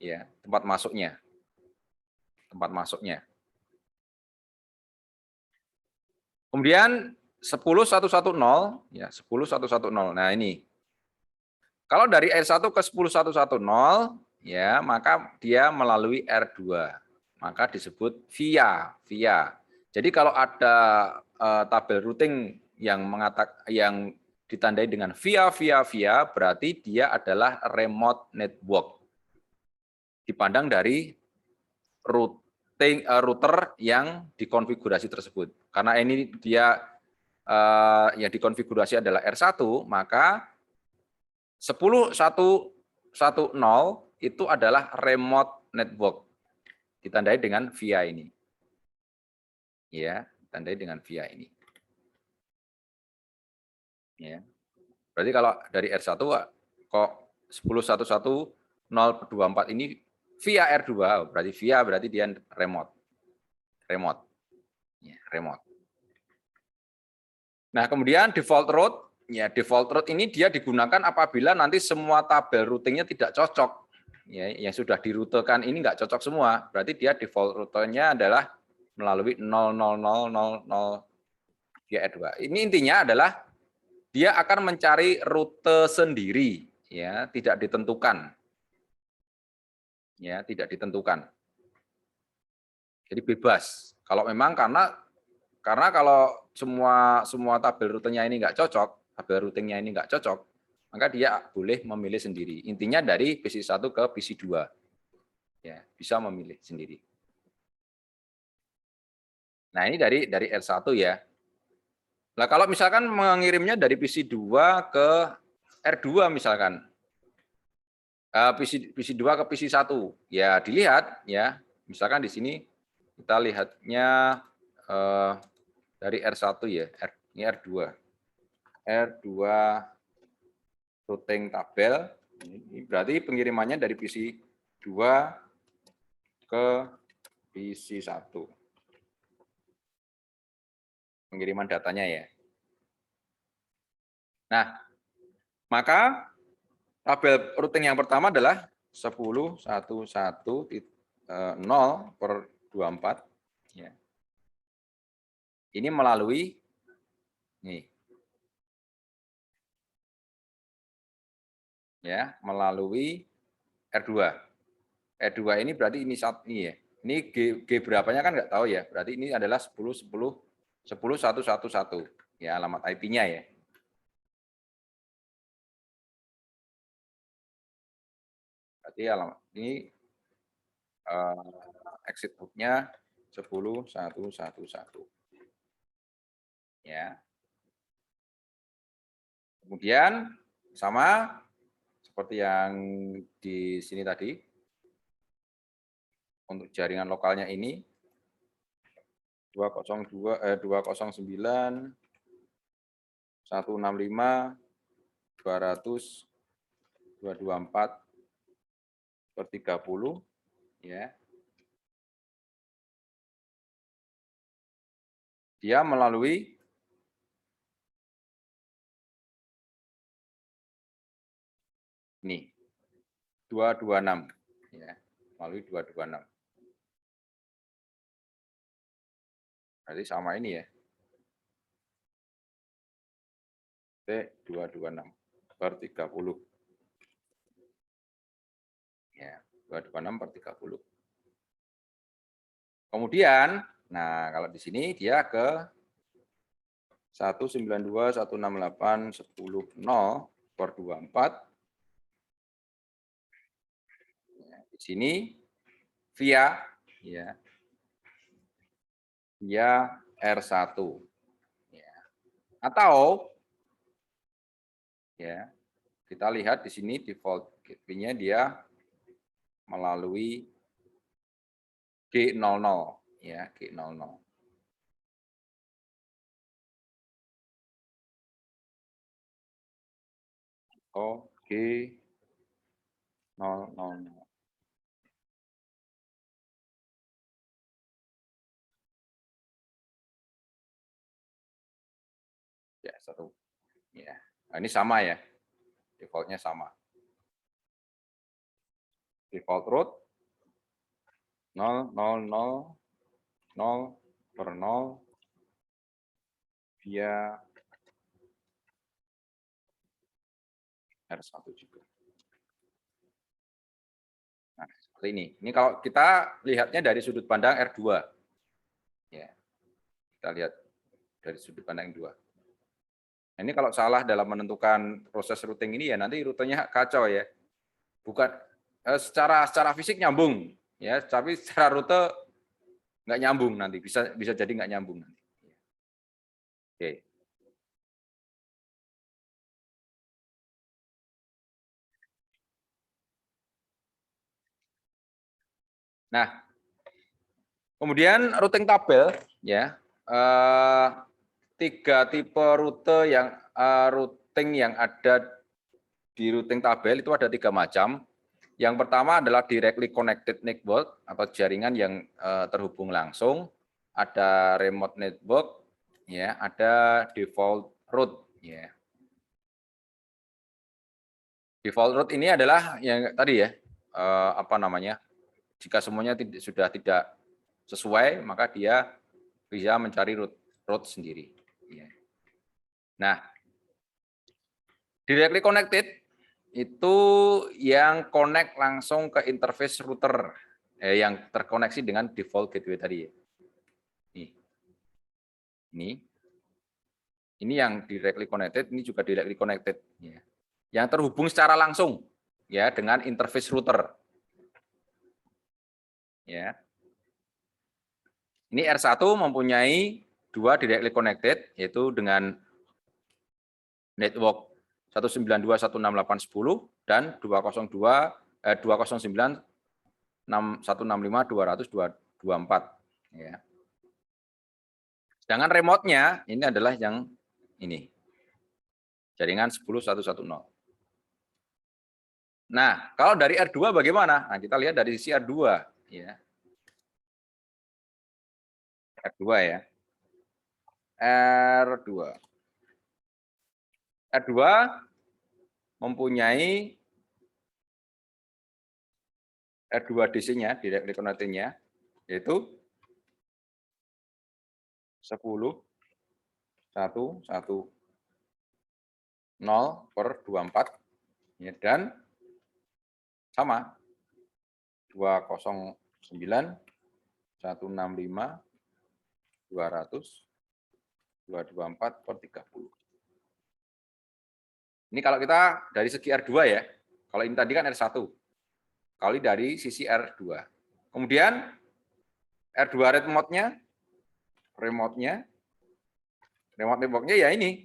Ya, tempat masuknya. Tempat masuknya. Kemudian 10110 ya, 10110. Nah, ini. Kalau dari R1 ke 10110 ya, maka dia melalui R2. Maka disebut via. Jadi kalau ada tabel routing yang ditandai dengan via, berarti dia adalah remote network. Dipandang dari router yang dikonfigurasi tersebut. Karena ini dia yang dikonfigurasi adalah R1, maka 10110 itu adalah remote network. Ditandai dengan via ini. Ya, ditandai dengan via ini. Ya. Berarti kalau dari R1 kok 1011024 ini via R2, berarti dia remote. Ya, remote. Nah, kemudian default route, ya default route ini dia digunakan apabila nanti semua tabel routingnya tidak cocok. Ya, yang sudah dirutekan ini nggak cocok semua, berarti dia default rutenya adalah melalui 00000 via R2. Ini intinya adalah dia akan mencari rute sendiri, ya tidak ditentukan. Ya, tidak ditentukan. Jadi bebas. Kalau memang karena kalau semua tabel rutenya ini nggak cocok, tabel routingnya ini nggak cocok, maka dia boleh memilih sendiri. Intinya dari PC1 ke PC2. Ya, bisa memilih sendiri. Nah, ini dari R1 ya. Nah, kalau misalkan mengirimnya dari PC2 ke R2 misalkan. PC2 ke PC1. Ya, dilihat ya. Misalkan di sini kita lihatnya dari R1 ya. Ini R2. R2 routing tabel, ini berarti pengirimannya dari PC2 ke PC1. Pengiriman datanya ya. Nah, maka tabel routing yang pertama adalah 10.1.1.0/24 ya. Ini melalui nih. Ya, melalui R2. R2 ini berarti ini saat ini ya. Ini G berapanya kan nggak tahu ya. Berarti ini adalah 10.1.1.1 ya, alamat IP-nya ya. Berarti alamat ini exit book-nya 10.1.1.1 ya. Kemudian sama seperti yang di sini tadi, untuk jaringan lokalnya ini 209 165 200 224/30 ya. Dia melalui ini 226 ya, melalui 226. Berarti sama ini ya. T226/30. Ya, 226/30. Kemudian, nah kalau di sini dia ke 192.168.10.0/24. Ya, di sini via ya, via R1 ya. Atau ya, kita lihat di sini default gateway-nya dia melalui G00 ya, G00. Oh, G00. Ya, satu. Ya. Nah, ini sama ya. Defaultnya sama. Default root 0.0.0.0/0 via R1 juga. Nah, seperti ini. Ini kalau kita lihatnya dari sudut pandang R2. Ya. Kita lihat dari sudut pandang R2. Nah, ini kalau salah dalam menentukan proses routing ini ya nanti rutenya kacau ya. Bukan secara fisik nyambung ya, tapi secara rute nggak nyambung nanti, bisa jadi nggak nyambung nanti. Oke. Nah, kemudian routing tabel ya, 3 tipe rute yang routing yang ada di routing tabel itu ada 3 macam. Yang pertama adalah directly connected network atau jaringan yang terhubung langsung, ada remote network, ya, ada default route, ya. Default route ini adalah yang tadi ya, apa namanya? Jika semuanya sudah tidak sesuai, maka dia bisa mencari route sendiri. Ya. Nah, directly connected itu yang connect langsung ke interface router yang terkoneksi dengan default gateway tadi. Ini yang directly connected, ini juga directly connected. Ya. Yang terhubung secara langsung ya dengan interface router. Ya. Ini R1 mempunyai 2 directly connected, yaitu dengan network 192.168.10 dan 209.165.200.224. Ya. Sedangkan remote-nya ini adalah yang ini, jaringan 10.1.1.0. Nah, kalau dari R2 bagaimana? Nah, kita lihat dari sisi R2. Ya. R2 ya. R2. R2 mempunyai R2 DC-nya, directly connected-nya, yaitu 10, 1, 1, 0 per 24, ya, dan sama 209, 165, 200, 224 per 30. Ini kalau kita dari segi R2 ya, kalau ini tadi kan R1, kali dari sisi R2. Kemudian R2 remote-nya remote-nya ya ini,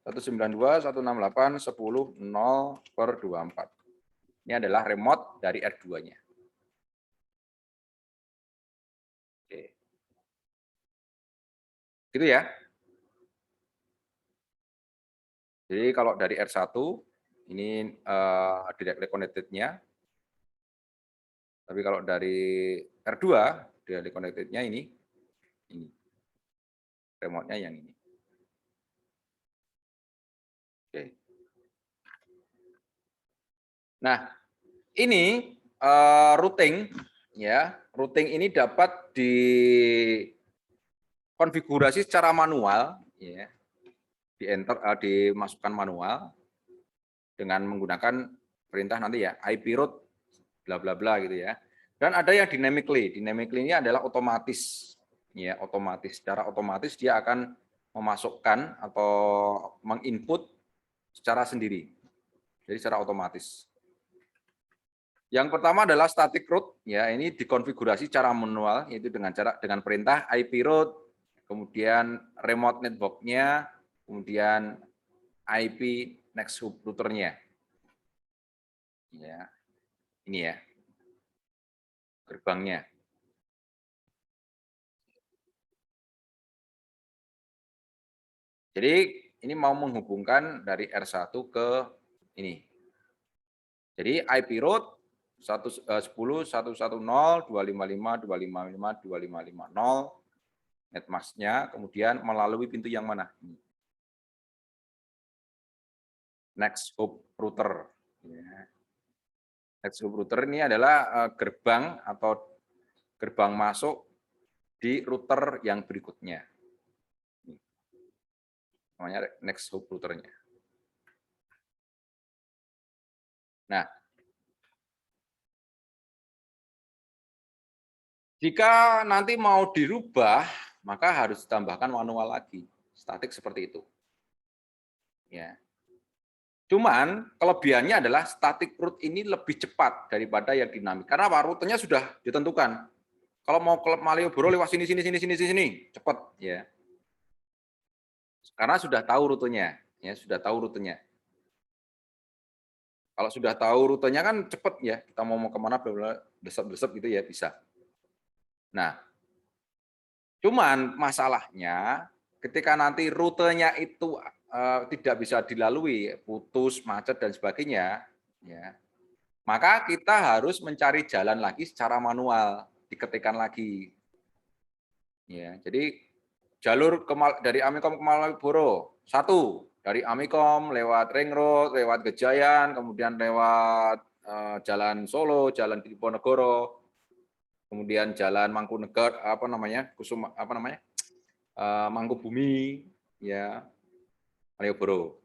192, 168, 10, 0 per 24. Ini adalah remote dari R2-nya. Oke. Gitu ya. Jadi kalau dari R1, ini directly connected-nya. Tapi kalau dari R2, directly connected-nya ini. Remote-nya yang ini. Oke. Nah, ini routing ya. Routing ini dapat dikonfigurasi secara manual ya. Dimasukkan manual dengan menggunakan perintah nanti ya, IP route bla bla bla gitu ya. Dan ada yang dynamically. Dynamically ini adalah otomatis ya, otomatis. Secara otomatis dia akan memasukkan atau menginput secara sendiri. Jadi secara otomatis. Yang pertama adalah static route, ya ini dikonfigurasi secara manual, yaitu dengan perintah IP route, kemudian remote network-nya, kemudian IP next hop router-nya. Ya, ini ya gerbangnya. Jadi ini mau menghubungkan dari R1 ke ini. Jadi IP route 10, 110, 255, 255, 2550, netmask-nya, kemudian melalui pintu yang mana? Next hop router. Next hop router ini adalah gerbang atau gerbang masuk di router yang berikutnya. Namanya next hop routernya. Nah, jika nanti mau dirubah, maka harus ditambahkan manual lagi, statik seperti itu. Ya. Cuman kelebihannya adalah static route ini lebih cepat daripada yang dinamik. Karena rutenya sudah ditentukan. Kalau mau ke Malioboro lewat sini, cepat ya. Karena sudah tahu rutenya, ya sudah tahu rutenya. Kalau sudah tahu rutenya kan cepat ya. Kita mau kemana, desep-desep gitu ya bisa. Nah, cuman masalahnya ketika nanti rutenya itu tidak bisa dilalui, putus, macet dan sebagainya, ya, maka kita harus mencari jalan lagi secara manual, diketikkan lagi. Ya, jadi jalur dari Amikom ke Malioboro, 1 dari Amikom lewat Ring Road, lewat Gejayan, kemudian lewat Jalan Solo, Jalan Diponegoro, kemudian Jalan Mangkunegara, Mangkubumi, ya, Malioboro.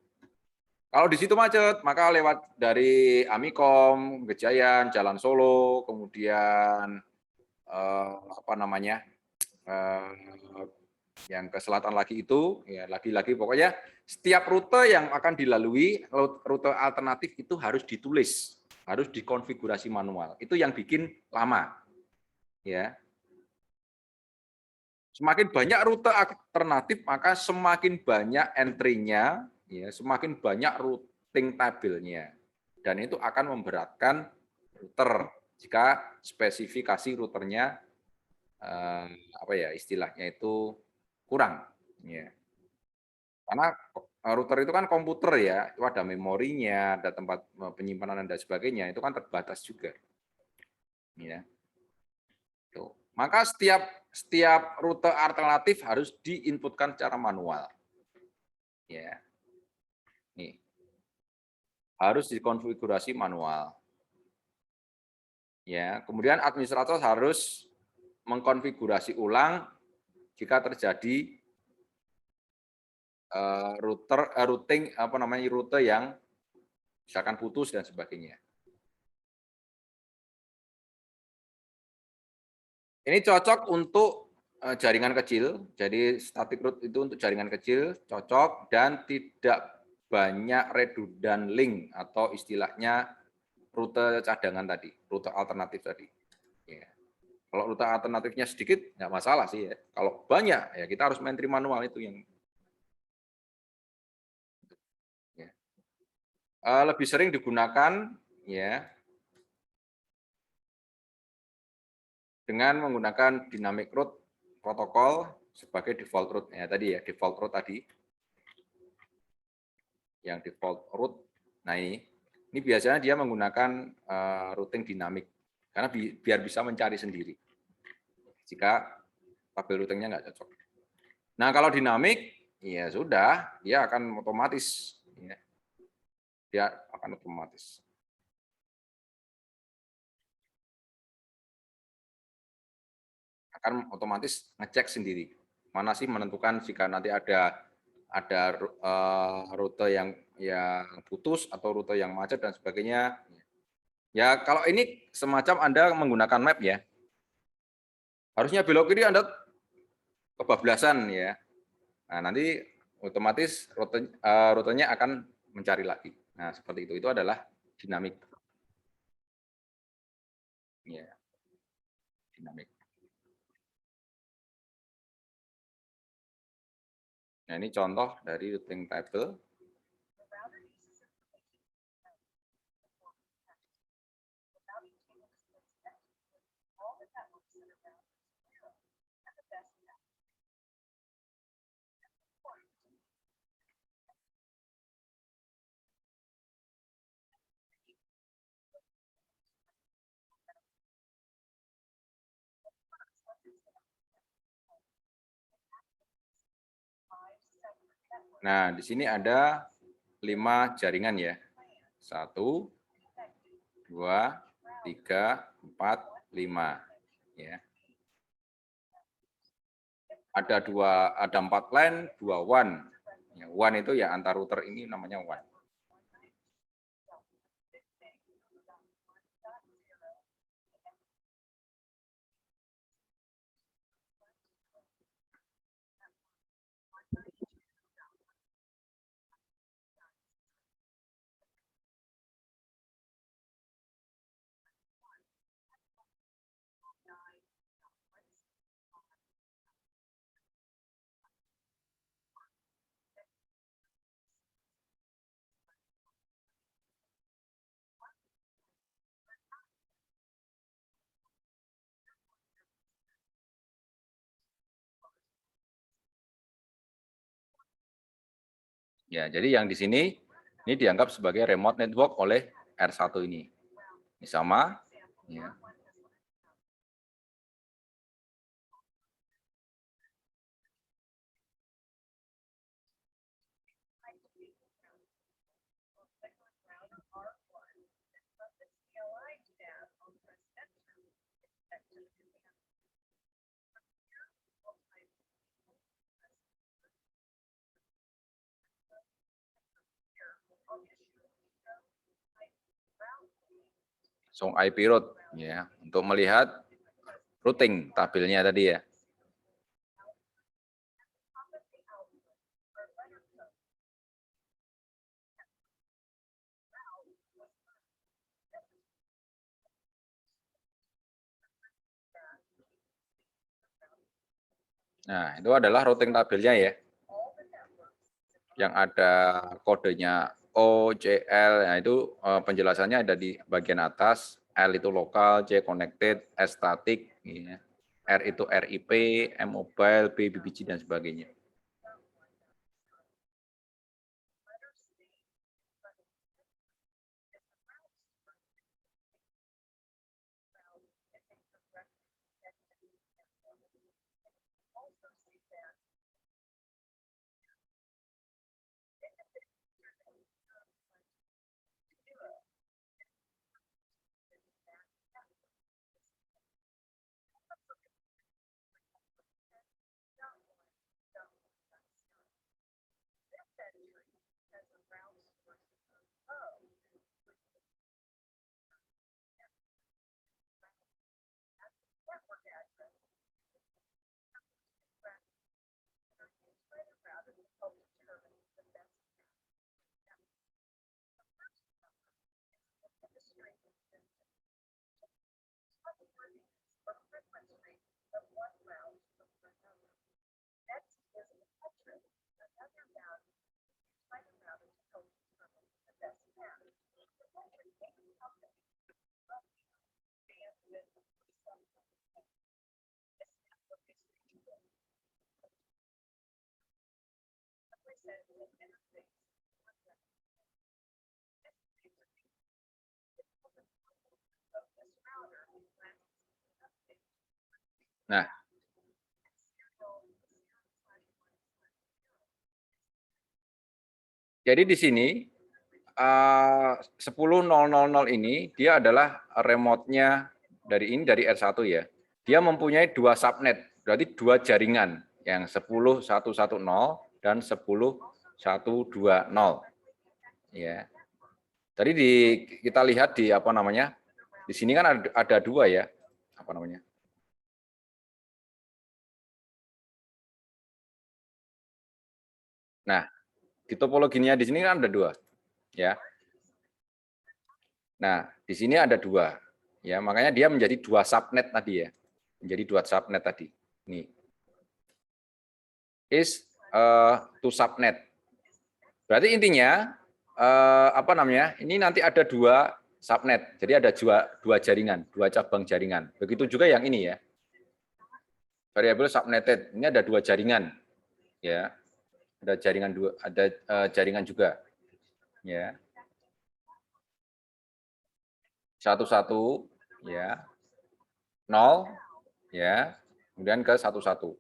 Kalau di situ macet, maka lewat dari Amikom, Gejayan, Jalan Solo, kemudian yang ke selatan lagi itu, ya lagi-lagi pokoknya setiap rute yang akan dilalui, rute alternatif itu harus ditulis, harus dikonfigurasi manual. Itu yang bikin lama, ya. Semakin banyak rute alternatif, maka semakin banyak entry-nya, ya, semakin banyak routing tabelnya. Dan itu akan memberatkan router jika spesifikasi routernya istilahnya itu kurang. Ya. Karena router itu kan komputer ya, itu ada memorinya, ada tempat penyimpanan dan sebagainya, itu kan terbatas juga. Ya. Tuh. Maka setiap rute alternatif harus diinputkan secara manual. Ya. Nih. Harus dikonfigurasi manual. Ya, kemudian administrator harus mengkonfigurasi ulang jika terjadi rute yang misalkan putus dan sebagainya. Ini cocok untuk jaringan kecil, jadi static route itu untuk jaringan kecil, cocok dan tidak banyak redundant link atau istilahnya rute cadangan tadi, rute alternatif tadi. Ya. Kalau rute alternatifnya sedikit, nggak masalah sih ya. Kalau banyak, ya kita harus entry manual itu yang ya. Lebih sering digunakan ya dengan menggunakan dynamic route protokol sebagai default route ya tadi ya, default route tadi. Yang default route. Nah, ini biasanya dia menggunakan routing dinamik karena biar bisa mencari sendiri. Jika tabel routingnya nggak cocok. Nah, kalau dinamik ya sudah, dia akan otomatis ya. Dia akan otomatis. Akan otomatis ngecek sendiri. Mana sih menentukan jika nanti ada rute yang putus atau rute yang macet dan sebagainya. Ya, kalau ini semacam Anda menggunakan map ya. Harusnya belok kiri Anda kebablasan ya. Nah, nanti otomatis rutenya akan mencari lagi. Nah, seperti itu. Itu adalah dinamik. Ya, dinamik. Nah, ini contoh dari routing table. Nah, di sini ada 5 jaringan ya. 1, 2, 3, 4, 5. Ya. Ada 4 line, 2 WAN. Ya, WAN itu ya antar router ini namanya WAN. Ya, jadi yang di sini ini dianggap sebagai remote network oleh R1 ini. Ini sama ya. Song IP route ya untuk melihat routing tabelnya tadi ya. Nah, itu adalah routing tabelnya ya. Yang ada kodenya OCL, nah itu penjelasannya ada di bagian atas. L itu lokal, C connected, S static, ya. R itu RIP, M mobile, B BBG dan sebagainya. Nah, jadi di sini 10.000 ini dia adalah remote-nya dari ini dari R1 ya. Dia mempunyai dua subnet, berarti dua jaringan yang 10.110 dan 10.120 ya. Tadi kita lihat di apa namanya? Di sini kan ada dua ya. Apa namanya? Nah, di topologinya di sini kan ada dua ya. Nah, di sini ada dua ya, makanya dia menjadi dua subnet tadi ya. Menjadi dua subnet tadi. Ini is to subnet. Berarti intinya apa namanya? Ini nanti ada dua subnet. Jadi ada dua jaringan, dua cabang jaringan. Begitu juga yang ini ya. Variabel subnetted. Ini ada dua jaringan. Ya. Ada jaringan dua, ada jaringan juga. Ya. 11 ya. 0 ya. Kemudian ke 11.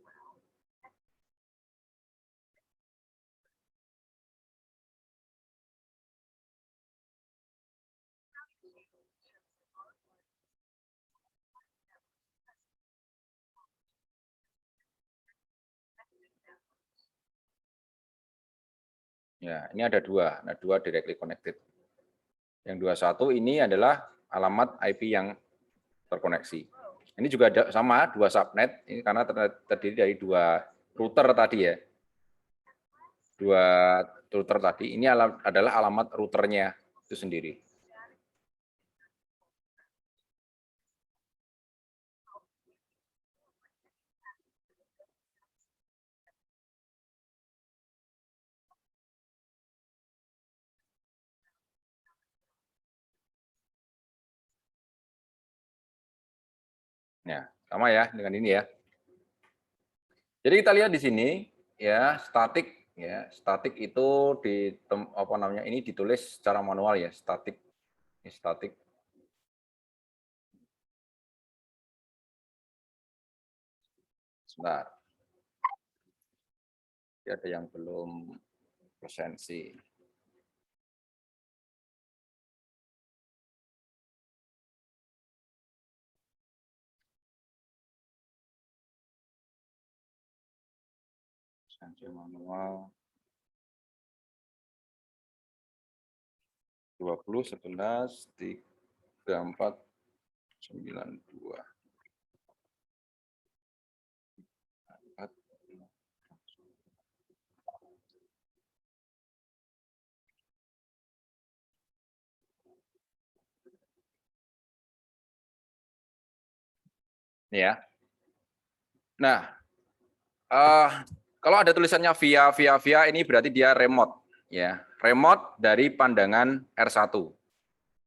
Ya, ini ada dua directly connected. Yang 21 ini adalah alamat IP yang terkoneksi. Ini juga ada sama dua subnet, ini karena terdiri dari dua router tadi ya. Dua router tadi, ini adalah alamat routernya itu sendiri. Ya, sama ya dengan ini ya. Jadi kita lihat di sini ya, statik ya. Statik itu di apa namanya? Ini ditulis secara manual ya, statik. Ini statik. Sebentar. Ini ada yang belum presensi. Presensi manual 20 11 34 92. Ya. Nah, kalau ada tulisannya via ini berarti dia remote ya. Remote dari pandangan R1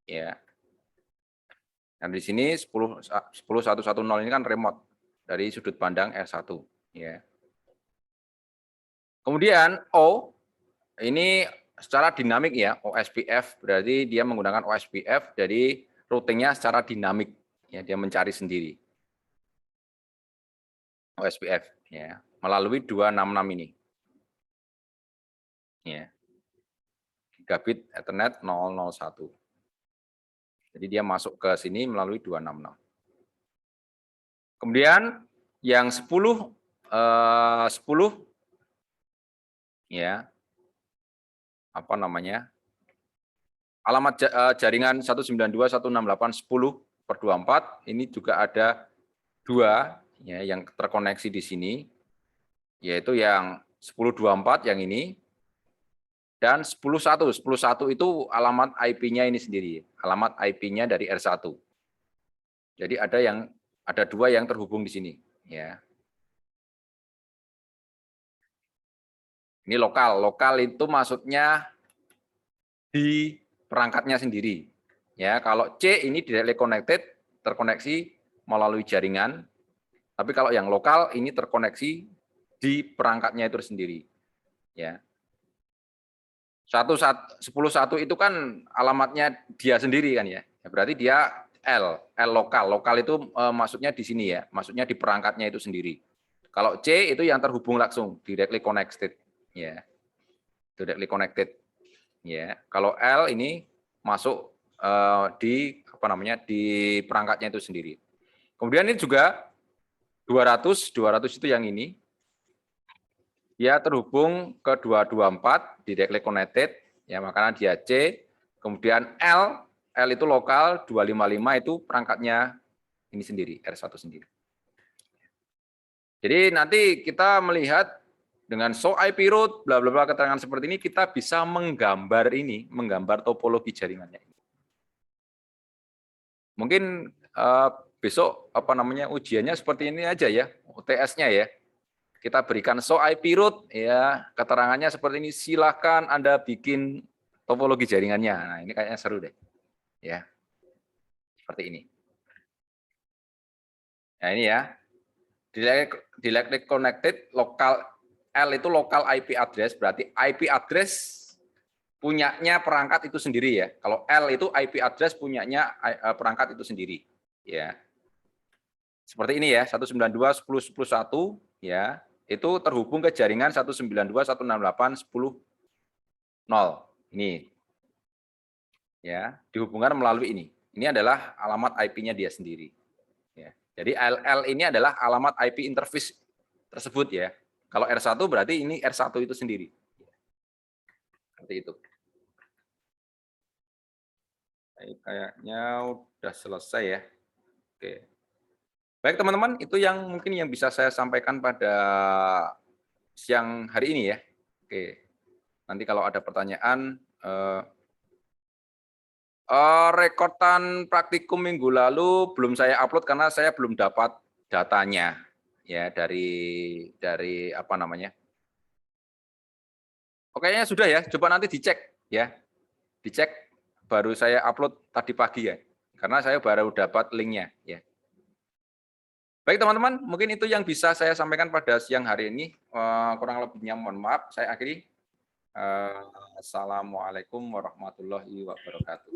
ya. Nah, di sini 10.110 ini kan remote dari sudut pandang R1 ya. Kemudian O ini secara dinamik ya, OSPF berarti dia menggunakan OSPF jadi routingnya secara dinamik ya, dia mencari sendiri. OSPF ya, melalui 266 ini. Ya. Gigabit Ethernet 001. Jadi dia masuk ke sini melalui 266. Kemudian yang 10 ya. Apa namanya? Alamat jaringan 192.168.10/24 ini juga ada dua ya yang terkoneksi di sini, yaitu yang 1024 yang ini dan 101. 101 itu alamat IP-nya ini sendiri, alamat IP-nya dari R1. Jadi ada dua yang terhubung di sini ya. Ini lokal. Lokal itu maksudnya di perangkatnya sendiri Ya, kalau C ini directly connected, terkoneksi melalui jaringan. Tapi kalau yang lokal ini terkoneksi di perangkatnya itu sendiri. Ya. 10.1 itu kan alamatnya dia sendiri kan ya. Berarti dia L lokal. Lokal itu maksudnya di sini ya, maksudnya di perangkatnya itu sendiri. Kalau C itu yang terhubung langsung, directly connected, ya. Directly connected. Ya. Kalau L ini masuk di apa namanya? Di perangkatnya itu sendiri. Kemudian ini juga 200 itu yang ini. Dia terhubung ke 224 directly connected, ya makanya dia C. Kemudian L itu lokal, 255 itu perangkatnya ini sendiri, R1 sendiri. Jadi nanti kita melihat dengan show IP route, bla bla bla keterangan seperti ini, kita bisa menggambar ini, menggambar topologi jaringannya. Mungkin besok apa namanya ujiannya seperti ini aja ya, UTS-nya ya. Kita berikan show IP route, ya keterangannya seperti ini. Silahkan Anda bikin topologi jaringannya. Nah ini kayaknya seru deh, ya seperti ini. Nah ini ya, directly connected lokal L itu lokal IP address, berarti IP address punyanya perangkat itu sendiri ya. Kalau L itu IP address punyanya perangkat itu sendiri, ya. Seperti ini ya, 192.10.11.1 ya. Itu terhubung ke jaringan 192.168.10.0. Ini. Ya, dihubungkan melalui ini. Ini adalah alamat IP-nya dia sendiri. Ya. Jadi LL ini adalah alamat IP interface tersebut ya. Kalau R1 berarti ini R1 itu sendiri. Seperti itu. Kayaknya udah selesai ya. Oke. Baik teman-teman, itu yang mungkin yang bisa saya sampaikan pada siang hari ini ya. Oke. Nanti kalau ada pertanyaan, rekodan praktikum minggu lalu belum saya upload karena saya belum dapat datanya ya dari apa namanya. Kayaknya sudah ya, coba nanti dicek ya. Dicek baru saya upload tadi pagi ya. Karena saya baru dapat linknya ya. Baik teman-teman, mungkin itu yang bisa saya sampaikan pada siang hari ini. Kurang lebihnya mohon maaf, saya akhiri. Assalamualaikum warahmatullahi wabarakatuh.